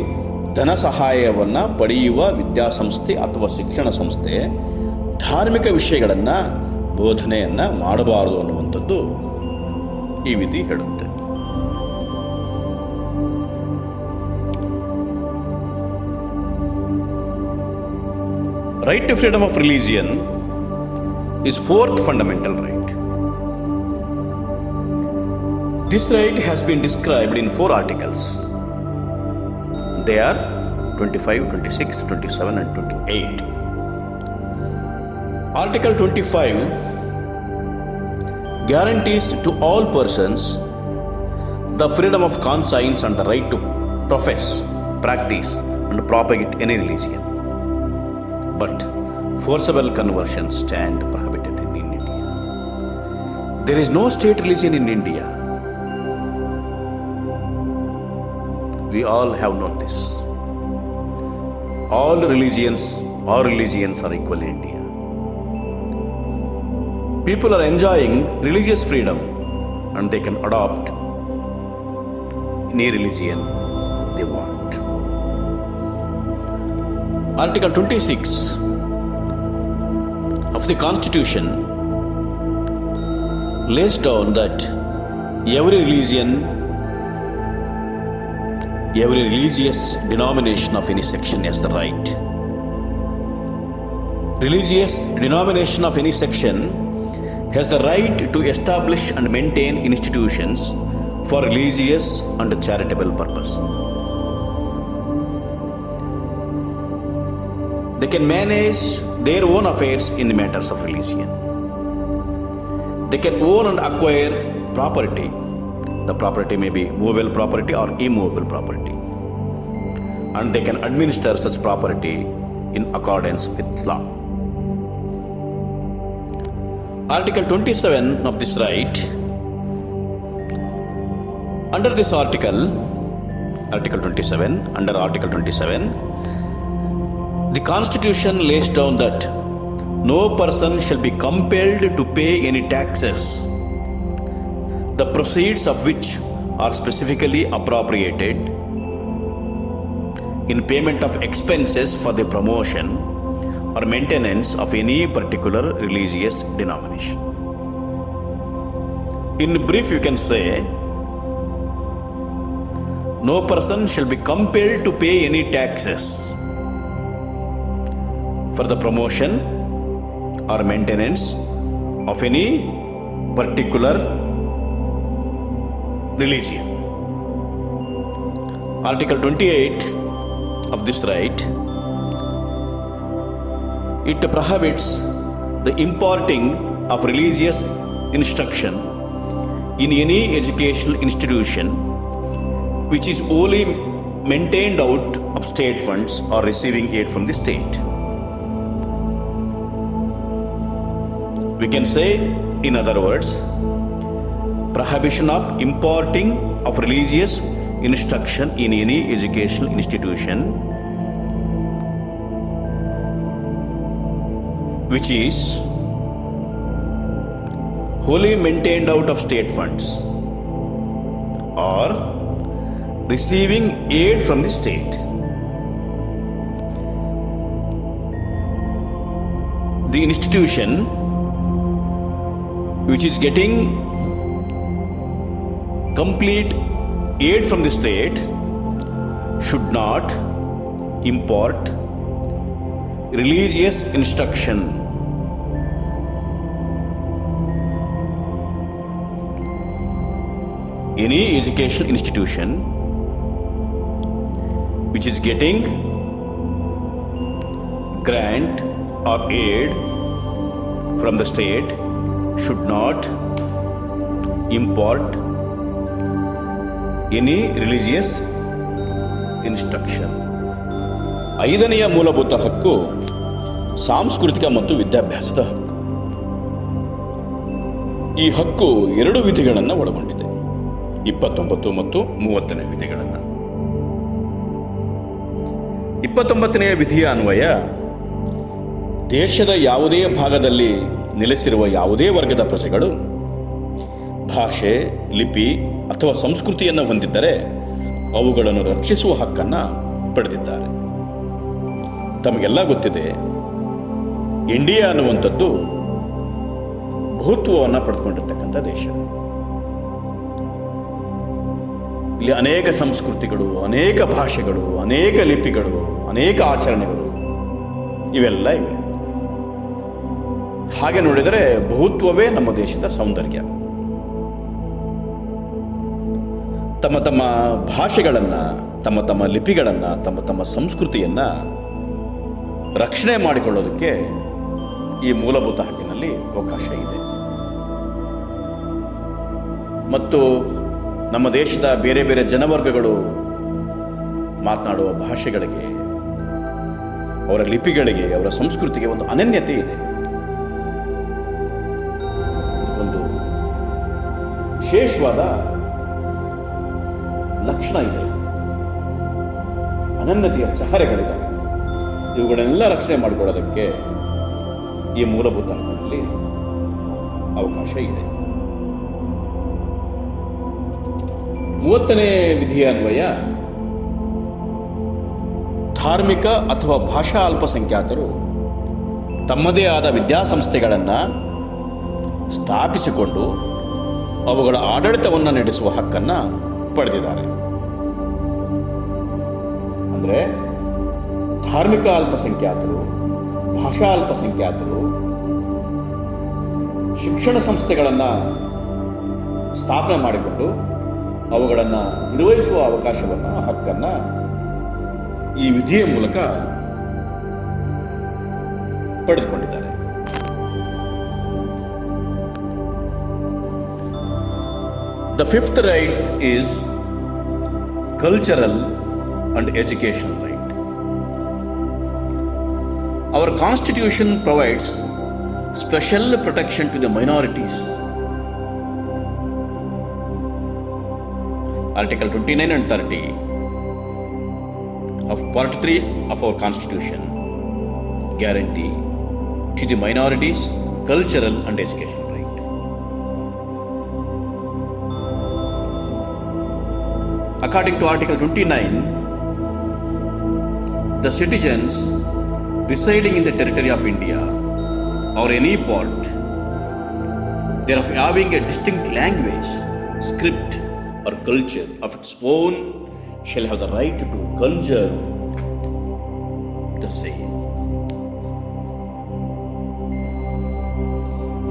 ಧನ ಸಹಾಯವನ್ನು ಪಡೆಯುವ ವಿದ್ಯಾಸಂಸ್ಥೆ ಅಥವಾ ಶಿಕ್ಷಣ ಸಂಸ್ಥೆ ಧಾರ್ಮಿಕ ವಿಷಯಗಳನ್ನು ಬೋಧನೆಯನ್ನು ಮಾಡಬಾರದು ಅನ್ನುವಂಥದ್ದು ಈ ವಿಧಿ ಹೇಳುತ್ತೆ. Right to freedom of religion is fourth fundamental right. This right has been described in 4 articles. They are 25, 26, 27 and 28. Article 25 guarantees to all persons the freedom of conscience and the right to profess, practice and propagate any religion. But forcible conversions stand prohibited in India. There is no state religion in India. We all have known this. All religions are equal in India. People are enjoying religious freedom and they can adopt any religion they want. Article 26 of the Constitution lays down that every religious denomination of any section has the right. Religious denomination of any section has the right to establish and maintain institutions for religious and charitable purpose. They can manage their own affairs in the matters of religion. They can own and acquire property. The property may be movable property or immovable property. And they can administer such property in accordance with law. Article 27 of this right. Under this article 27, under Article 27, the Constitution lays down that no person shall be compelled to pay any taxes, the proceeds of which are specifically appropriated in payment of expenses for the promotion or maintenance of any particular religious denomination. In brief, you can say, no person shall be compelled to pay any taxes for the promotion or maintenance of any particular religion. Article 28 of this right, it prohibits the imparting of religious instruction in any educational institution which is only maintained out of state funds or receiving aid from the state. We can say, in other words, prohibition of imparting of religious instruction in any educational institution which is wholly maintained out of state funds or receiving aid from the state. The institution which is getting complete aid from the state should not impart religious instruction. Any educational institution which is getting grant or aid from the state should not impart any religious instruction. ಐದನೆಯ ಮೂಲಭೂತ ಹಕ್ಕು ಸಾಂಸ್ಕೃತಿಕ ಮತ್ತು ವಿದ್ಯಾಭ್ಯಾಸದ ಹಕ್ಕು. ಈ ಹಕ್ಕು 2 ವಿಧಿಗಳನ್ನು ಒಳಗೊಂಡಿದೆ, 29 ಮತ್ತು 30ನೇ ವಿಧಿಗಳನ್ನು. 29ನೇ ವಿಧಿಯ ಅನ್ವಯ ದೇಶದ ಯಾವುದೇ ಭಾಗದಲ್ಲಿ ನೆಲೆಸಿರುವ ಯಾವುದೇ ವರ್ಗದ ಪ್ರಜೆಗಳು ಭಾಷೆ, ಲಿಪಿ ಅಥವಾ ಸಂಸ್ಕೃತಿಯನ್ನು ಹೊಂದಿದ್ದರೆ ಅವುಗಳನ್ನು ರಕ್ಷಿಸುವ ಹಕ್ಕನ್ನು ಪಡೆದಿದ್ದಾರೆ. ತಮಗೆಲ್ಲ ಗೊತ್ತಿದೆ, ಇಂಡಿಯಾ ಅನ್ನುವಂಥದ್ದು ಬಹುತ್ವವನ್ನು ಪಡೆದುಕೊಂಡಿರ್ತಕ್ಕಂಥ ದೇಶ. ಇಲ್ಲಿ ಅನೇಕ ಸಂಸ್ಕೃತಿಗಳು, ಅನೇಕ ಭಾಷೆಗಳು, ಅನೇಕ ಲಿಪಿಗಳು, ಅನೇಕ ಆಚರಣೆಗಳು ಇವೆಲ್ಲ ಇವೆ. ಹಾಗೆ ನೋಡಿದರೆ ಬಹುತ್ವವೇ ನಮ್ಮ ದೇಶದ ಸೌಂದರ್ಯ. ತಮ್ಮ ತಮ್ಮ ಭಾಷೆಗಳನ್ನು, ತಮ್ಮ ತಮ್ಮ ಲಿಪಿಗಳನ್ನು, ತಮ್ಮ ತಮ್ಮ ಸಂಸ್ಕೃತಿಯನ್ನು ರಕ್ಷಣೆ ಮಾಡಿಕೊಳ್ಳೋದಕ್ಕೆ ಈ ಮೂಲಭೂತ ಹಕ್ಕಿನಲ್ಲಿ ಅವಕಾಶ ಇದೆ. ಮತ್ತು ನಮ್ಮ ದೇಶದ ಬೇರೆ ಬೇರೆ ಜನವರ್ಗಗಳು ಮಾತನಾಡುವ ಭಾಷೆಗಳಿಗೆ, ಅವರ ಲಿಪಿಗಳಿಗೆ, ಅವರ ಸಂಸ್ಕೃತಿಗೆ ಒಂದು ಅನನ್ಯತೆ ಇದೆ. ಒಂದು ವಿಶೇಷವಾದ ಲಕ್ಷಣ ಇದೆ, ಅನನ್ಯತೆಯ ಚಹರೆಗಳಿದ್ದಾವೆ. ಇವುಗಳನ್ನೆಲ್ಲ ರಕ್ಷಣೆ ಮಾಡಿಕೊಳ್ಳೋದಕ್ಕೆ ಈ ಮೂಲಭೂತ ಹಕ್ಕಿನಲ್ಲಿ ಅವಕಾಶ ಇದೆ. 30ನೇ ವಿಧಿಯ ಅನ್ವಯ ಧಾರ್ಮಿಕ ಅಥವಾ ಭಾಷಾ ಅಲ್ಪಸಂಖ್ಯಾತರು ತಮ್ಮದೇ ಆದ ವಿದ್ಯಾಸಂಸ್ಥೆಗಳನ್ನು ಸ್ಥಾಪಿಸಿಕೊಂಡು ಅವುಗಳ ಆಡಳಿತವನ್ನು ನಡೆಸುವ ಹಕ್ಕನ್ನು ಪಡೆದಿದ್ದಾರೆ. ಅಂದರೆ ಧಾರ್ಮಿಕ ಅಲ್ಪಸಂಖ್ಯಾತರು, ಭಾಷಾ ಅಲ್ಪಸಂಖ್ಯಾತರು ಶಿಕ್ಷಣ ಸಂಸ್ಥೆಗಳನ್ನು ಸ್ಥಾಪನೆ ಮಾಡಿಕೊಂಡು ಅವುಗಳನ್ನು ನಿರ್ವಹಿಸುವ ಅವಕಾಶವನ್ನು, ಹಕ್ಕನ್ನು ಈ ವಿಧಿಯ ಮೂಲಕ ಪಡೆದುಕೊಂಡಿದ್ದಾರೆ. The fifth right is cultural and educational right. Our constitution provides special protection to the minorities. Article 29 and 30 of Part 3 of our constitution guarantee to the minorities cultural and educational right. According to Article 29, the citizens residing in the territory of India or any part thereof having a distinct language, script or culture of its own shall have the right to conserve the same.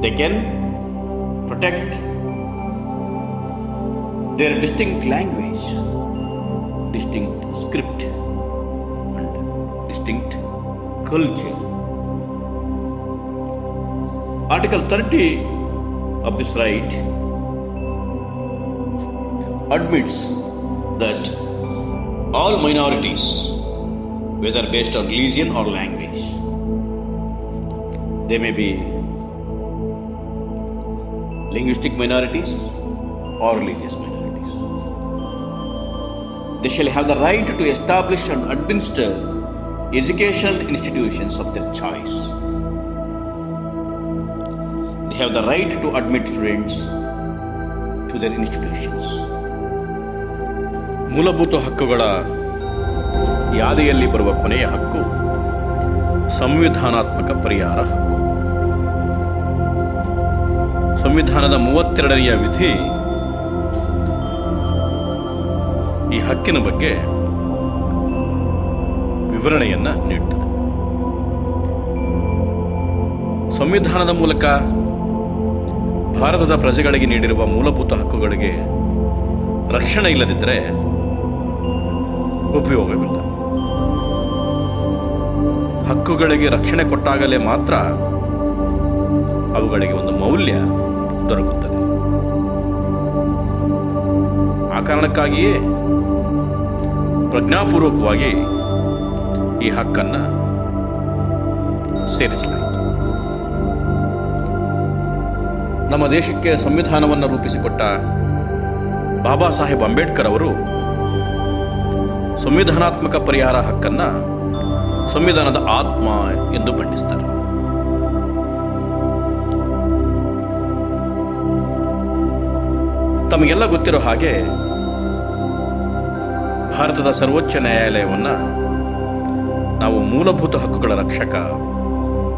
They can protect their distinct language, distinct script and distinct culture. Article 30 of this right admits that all minorities, whether based on religion or language, they may be linguistic minorities or religious minorities, they shall have the right to establish and administer educational institutions of their choice. They have the right to admit students to their institutions. ಮೂಲಭೂತ ಹಕ್ಕುಗಳ ಯಾದಿಯಲ್ಲಿ ಬರುವ ಕೊನೆಯ ಹಕ್ಕು ಸಂವಿಧಾನಾತ್ಮಕ ಪರಿಹಾರ ಹಕ್ಕು. ಸಂವಿಧಾನದ 32ನೆಯ ವಿಧಿ ಈ ಹಕ್ಕಿನ ಬಗ್ಗೆ ವಿವರಣೆಯನ್ನು ನೀಡುತ್ತದೆ. ಸಂವಿಧಾನದ ಮೂಲಕ ಭಾರತದ ಪ್ರಜೆಗಳಿಗೆ ನೀಡಿರುವ ಮೂಲಭೂತ ಹಕ್ಕುಗಳಿಗೆ ರಕ್ಷಣೆ ಇಲ್ಲದಿದ್ದರೆ ಉಪಯೋಗವಿಲ್ಲ. ಹಕ್ಕುಗಳಿಗೆ ರಕ್ಷಣೆ ಕೊಟ್ಟಾಗಲೇ ಮಾತ್ರ ಅವುಗಳಿಗೆ ಒಂದು ಮೌಲ್ಯ ದೊರಕುತ್ತದೆ. ಆ ಕಾರಣಕ್ಕಾಗಿಯೇ ಪ್ರಜ್ಞಾಪೂರ್ವಕವಾಗಿ ಈ ಹಕ್ಕನ್ನು ಸೇರಿಸಲಾಯಿತು. ನಮ್ಮ ದೇಶಕ್ಕೆ ಸಂವಿಧಾನವನ್ನು ರೂಪಿಸಿಕೊಟ್ಟ ಬಾಬಾ ಸಾಹೇಬ್ ಅಂಬೇಡ್ಕರ್ ಅವರು ಸಂವಿಧಾನಾತ್ಮಕ ಪರಿಹಾರ ಹಕ್ಕನ್ನು ಸಂವಿಧಾನದ ಆತ್ಮ ಎಂದು ಬಣ್ಣಿಸ್ತಾರೆ. ತಮಗೆಲ್ಲ ಗೊತ್ತಿರೋ ಹಾಗೆ ಭಾರತದ ಸರ್ವೋಚ್ಚ ನ್ಯಾಯಾಲಯವನ್ನು ನಾವು ಮೂಲಭೂತ ಹಕ್ಕುಗಳ ರಕ್ಷಕ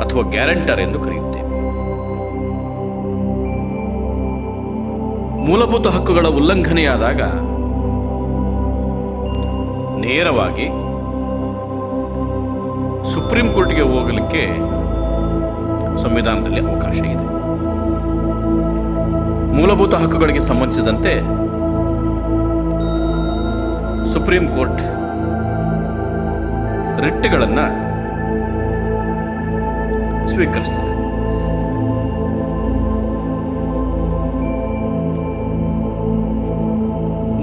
ಅಥವಾ ಗ್ಯಾರಂಟರ್ ಎಂದು ಕರೆಯುತ್ತೇವೆ. ಮೂಲಭೂತ ಹಕ್ಕುಗಳ ಉಲ್ಲಂಘನೆಯಾದಾಗ ನೇರವಾಗಿ ಸುಪ್ರೀಂ ಕೋರ್ಟ್ಗೆ ಹೋಗಲಿಕ್ಕೆ ಸಂವಿಧಾನದಲ್ಲಿ ಅವಕಾಶ ಇದೆ. ಮೂಲಭೂತ ಹಕ್ಕುಗಳಿಗೆ ಸಂಬಂಧಿಸಿದಂತೆ ಸುಪ್ರೀಂ ಕೋರ್ಟ್ ರಿಟ್ಗಳನ್ನು ಸ್ವೀಕರಿಸುತ್ತದೆ.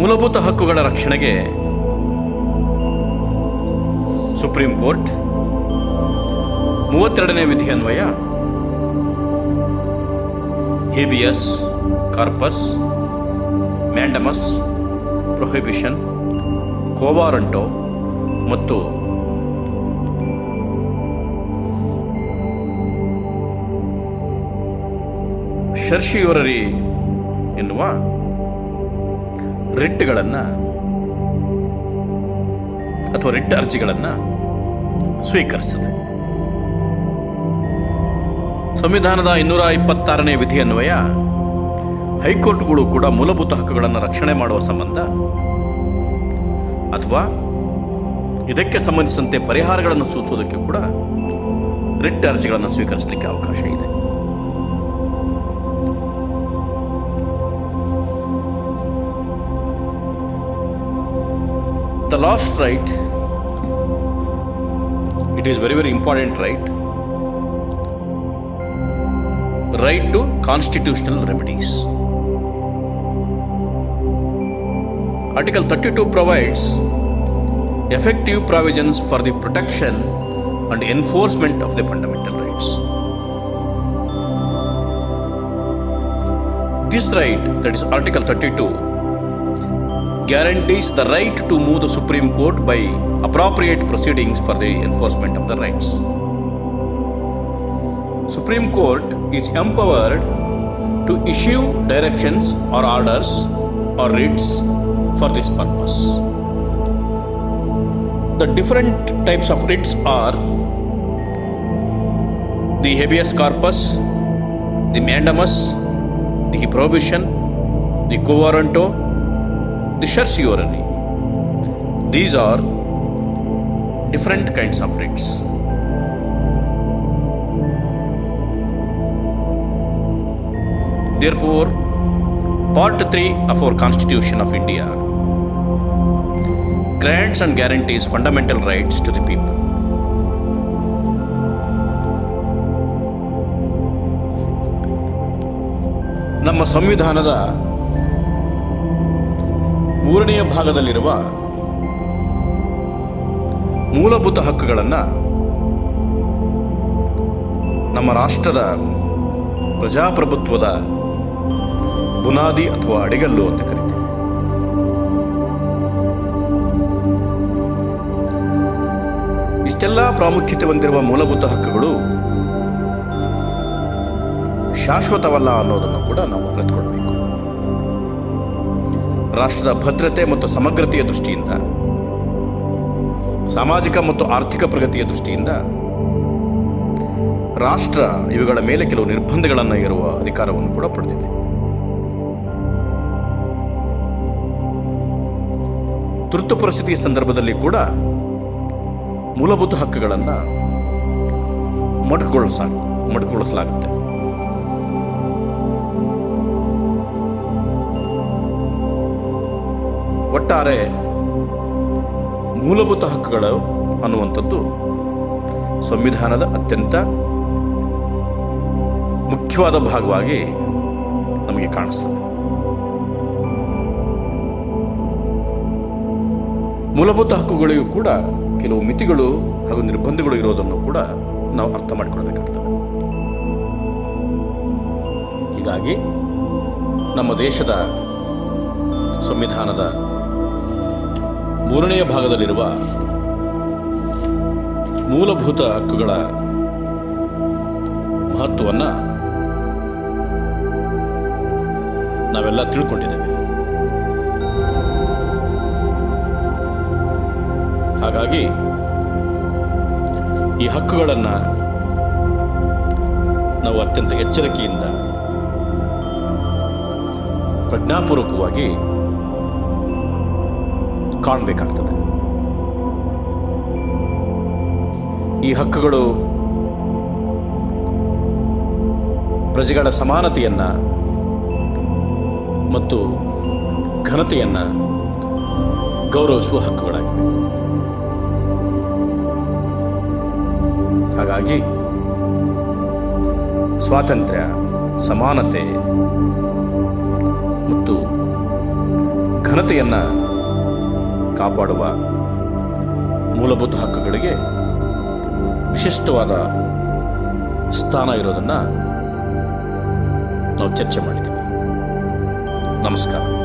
ಮೂಲಭೂತ ಹಕ್ಕುಗಳ ರಕ್ಷಣೆಗೆ ಸುಪ್ರೀಂ ಕೋರ್ಟ್ 32ನೇ ವಿಧಿ ಅನ್ವಯ ಹೇಬಿಯಸ್ ಕಾರ್ಪಸ್, ಮ್ಯಾಂಡಮಸ್, ಪ್ರೊಹಿಬಿಷನ್, ಕೋವಾರಂಟೋ ಮತ್ತು ಶರ್ಷಿಯೋರರಿ ಎನ್ನುವ ರಿಟ್ಗಳನ್ನು ಅಥವಾ ರಿಟ್ ಅರ್ಜಿಗಳನ್ನು ಸ್ವೀಕರಿಸುತ್ತದೆ. ಸಂವಿಧಾನದ 226ನೇ ವಿಧಿ ಅನ್ವಯ ಹೈಕೋರ್ಟ್ಗಳು ಕೂಡ ಮೂಲಭೂತ ಹಕ್ಕುಗಳನ್ನು ರಕ್ಷಣೆ ಮಾಡುವ ಸಂಬಂಧ ಅಥವಾ ಇದಕ್ಕೆ ಸಂಬಂಧಿಸಿದಂತೆ ಪರಿಹಾರಗಳನ್ನು ಸೂಚಿಸುವುದಕ್ಕೆ ಕೂಡ ರಿಟ್ ಅರ್ಜಿಗಳನ್ನು ಸ್ವೀಕರಿಸಲಿಕ್ಕೆ ಅವಕಾಶ ಇದೆ. The last right, it is very, very important right to constitutional remedies. Article 32 provides effective provisions for the protection and enforcement of the fundamental rights. This right, that is Article 32, guarantees the right to move the Supreme Court by appropriate proceedings for the enforcement of the rights. Supreme Court is empowered to issue directions or orders or writs for this purpose. The different types of writs are the habeas corpus, the mandamus, the prohibition, the quo warranto, the certiorari. These are different kinds of writs. Therefore, Part 3 of our Constitution of India grants and guarantees fundamental rights to the people. ನಮ್ಮ ಸಂವಿಧಾನದ 3ನೇ ಭಾಗದಲ್ಲಿರುವ ಮೂಲಭೂತ ಹಕ್ಕುಗಳನ್ನು ನಮ್ಮ ರಾಷ್ಟ್ರದ ಪ್ರಜಾಪ್ರಭುತ್ವದ ಬುನಾದಿ ಅಥವಾ ಅಡಿಗಲ್ಲು ಅಂತ ಕರೀತೇವೆ. ಇಷ್ಟೆಲ್ಲ ಪ್ರಾಮುಖ್ಯತೆ ಹೊಂದಿರುವ ಮೂಲಭೂತ ಹಕ್ಕುಗಳು ಶಾಶ್ವತವಲ್ಲ ಅನ್ನೋದನ್ನು ಕೂಡ ನಾವು ಅರಿತುಕೊಳ್ಬೇಕು. ರಾಷ್ಟ್ರದ ಭದ್ರತೆ ಮತ್ತು ಸಮಗ್ರತೆಯ ದೃಷ್ಟಿಯಿಂದ, ಸಾಮಾಜಿಕ ಮತ್ತು ಆರ್ಥಿಕ ಪ್ರಗತಿಯ ದೃಷ್ಟಿಯಿಂದ ರಾಷ್ಟ್ರ ಇವುಗಳ ಮೇಲೆ ಕೆಲವು ನಿರ್ಬಂಧಗಳನ್ನು ಹೇರುವ ಅಧಿಕಾರವನ್ನು ಕೂಡ ಪಡೆದಿದೆ. ತುರ್ತು ಪರಿಸ್ಥಿತಿಯ ಸಂದರ್ಭದಲ್ಲಿ ಕೂಡ ಮೂಲಭೂತ ಹಕ್ಕುಗಳನ್ನು ಮೊಟಕುಗೊಳಿಸಲಾಗುತ್ತೆ. ಒಟ್ಟಾರೆ ಮೂಲಭೂತ ಹಕ್ಕುಗಳು ಅನ್ನುವಂಥದ್ದು ಸಂವಿಧಾನದ ಅತ್ಯಂತ ಮುಖ್ಯವಾದ ಭಾಗವಾಗಿ ನಮಗೆ ಕಾಣಿಸ್ತದೆ. ಮೂಲಭೂತ ಹಕ್ಕುಗಳಿಗೂ ಕೂಡ ಕೆಲವು ಮಿತಿಗಳು ಹಾಗೂ ನಿರ್ಬಂಧಗಳು ಇರೋದನ್ನು ಕೂಡ ನಾವು ಅರ್ಥ ಮಾಡಿಕೊಳ್ಬೇಕಾಗ್ತದೆ. ಹೀಗಾಗಿ ನಮ್ಮ ದೇಶದ ಸಂವಿಧಾನದ 3ನೇ ಭಾಗದಲ್ಲಿರುವ ಮೂಲಭೂತ ಹಕ್ಕುಗಳ ಮಹತ್ವವನ್ನು ನಾವೆಲ್ಲ ತಿಳ್ಕೊಂಡಿದ್ದೇವೆ. ಹಾಗಾಗಿ ಈ ಹಕ್ಕುಗಳನ್ನು ನಾವು ಅತ್ಯಂತ ಎಚ್ಚರಿಕೆಯಿಂದ ಪ್ರಜ್ಞಾಪೂರ್ವಕವಾಗಿ ಕಾಣಬೇಕಾಗ್ತದೆ. ಈ ಹಕ್ಕುಗಳು ಪ್ರಜೆಗಳ ಸಮಾನತೆಯನ್ನು ಮತ್ತು ಘನತೆಯನ್ನು ಗೌರವಿಸುವ ಹಕ್ಕುಗಳಾಗಿವೆ. ಹಾಗಾಗಿ ಸ್ವಾತಂತ್ರ್ಯ, ಸಮಾನತೆ ಮತ್ತು ಘನತೆಯನ್ನು ಕಾಪಾಡುವ ಮೂಲಭೂತ ಹಕ್ಕುಗಳಿಗೆ ವಿಶಿಷ್ಟವಾದ ಸ್ಥಾನ ಇರೋದನ್ನು ನಾವು ಚರ್ಚೆ ಮಾಡಿದ್ದೀವಿ. ನಮಸ್ಕಾರ.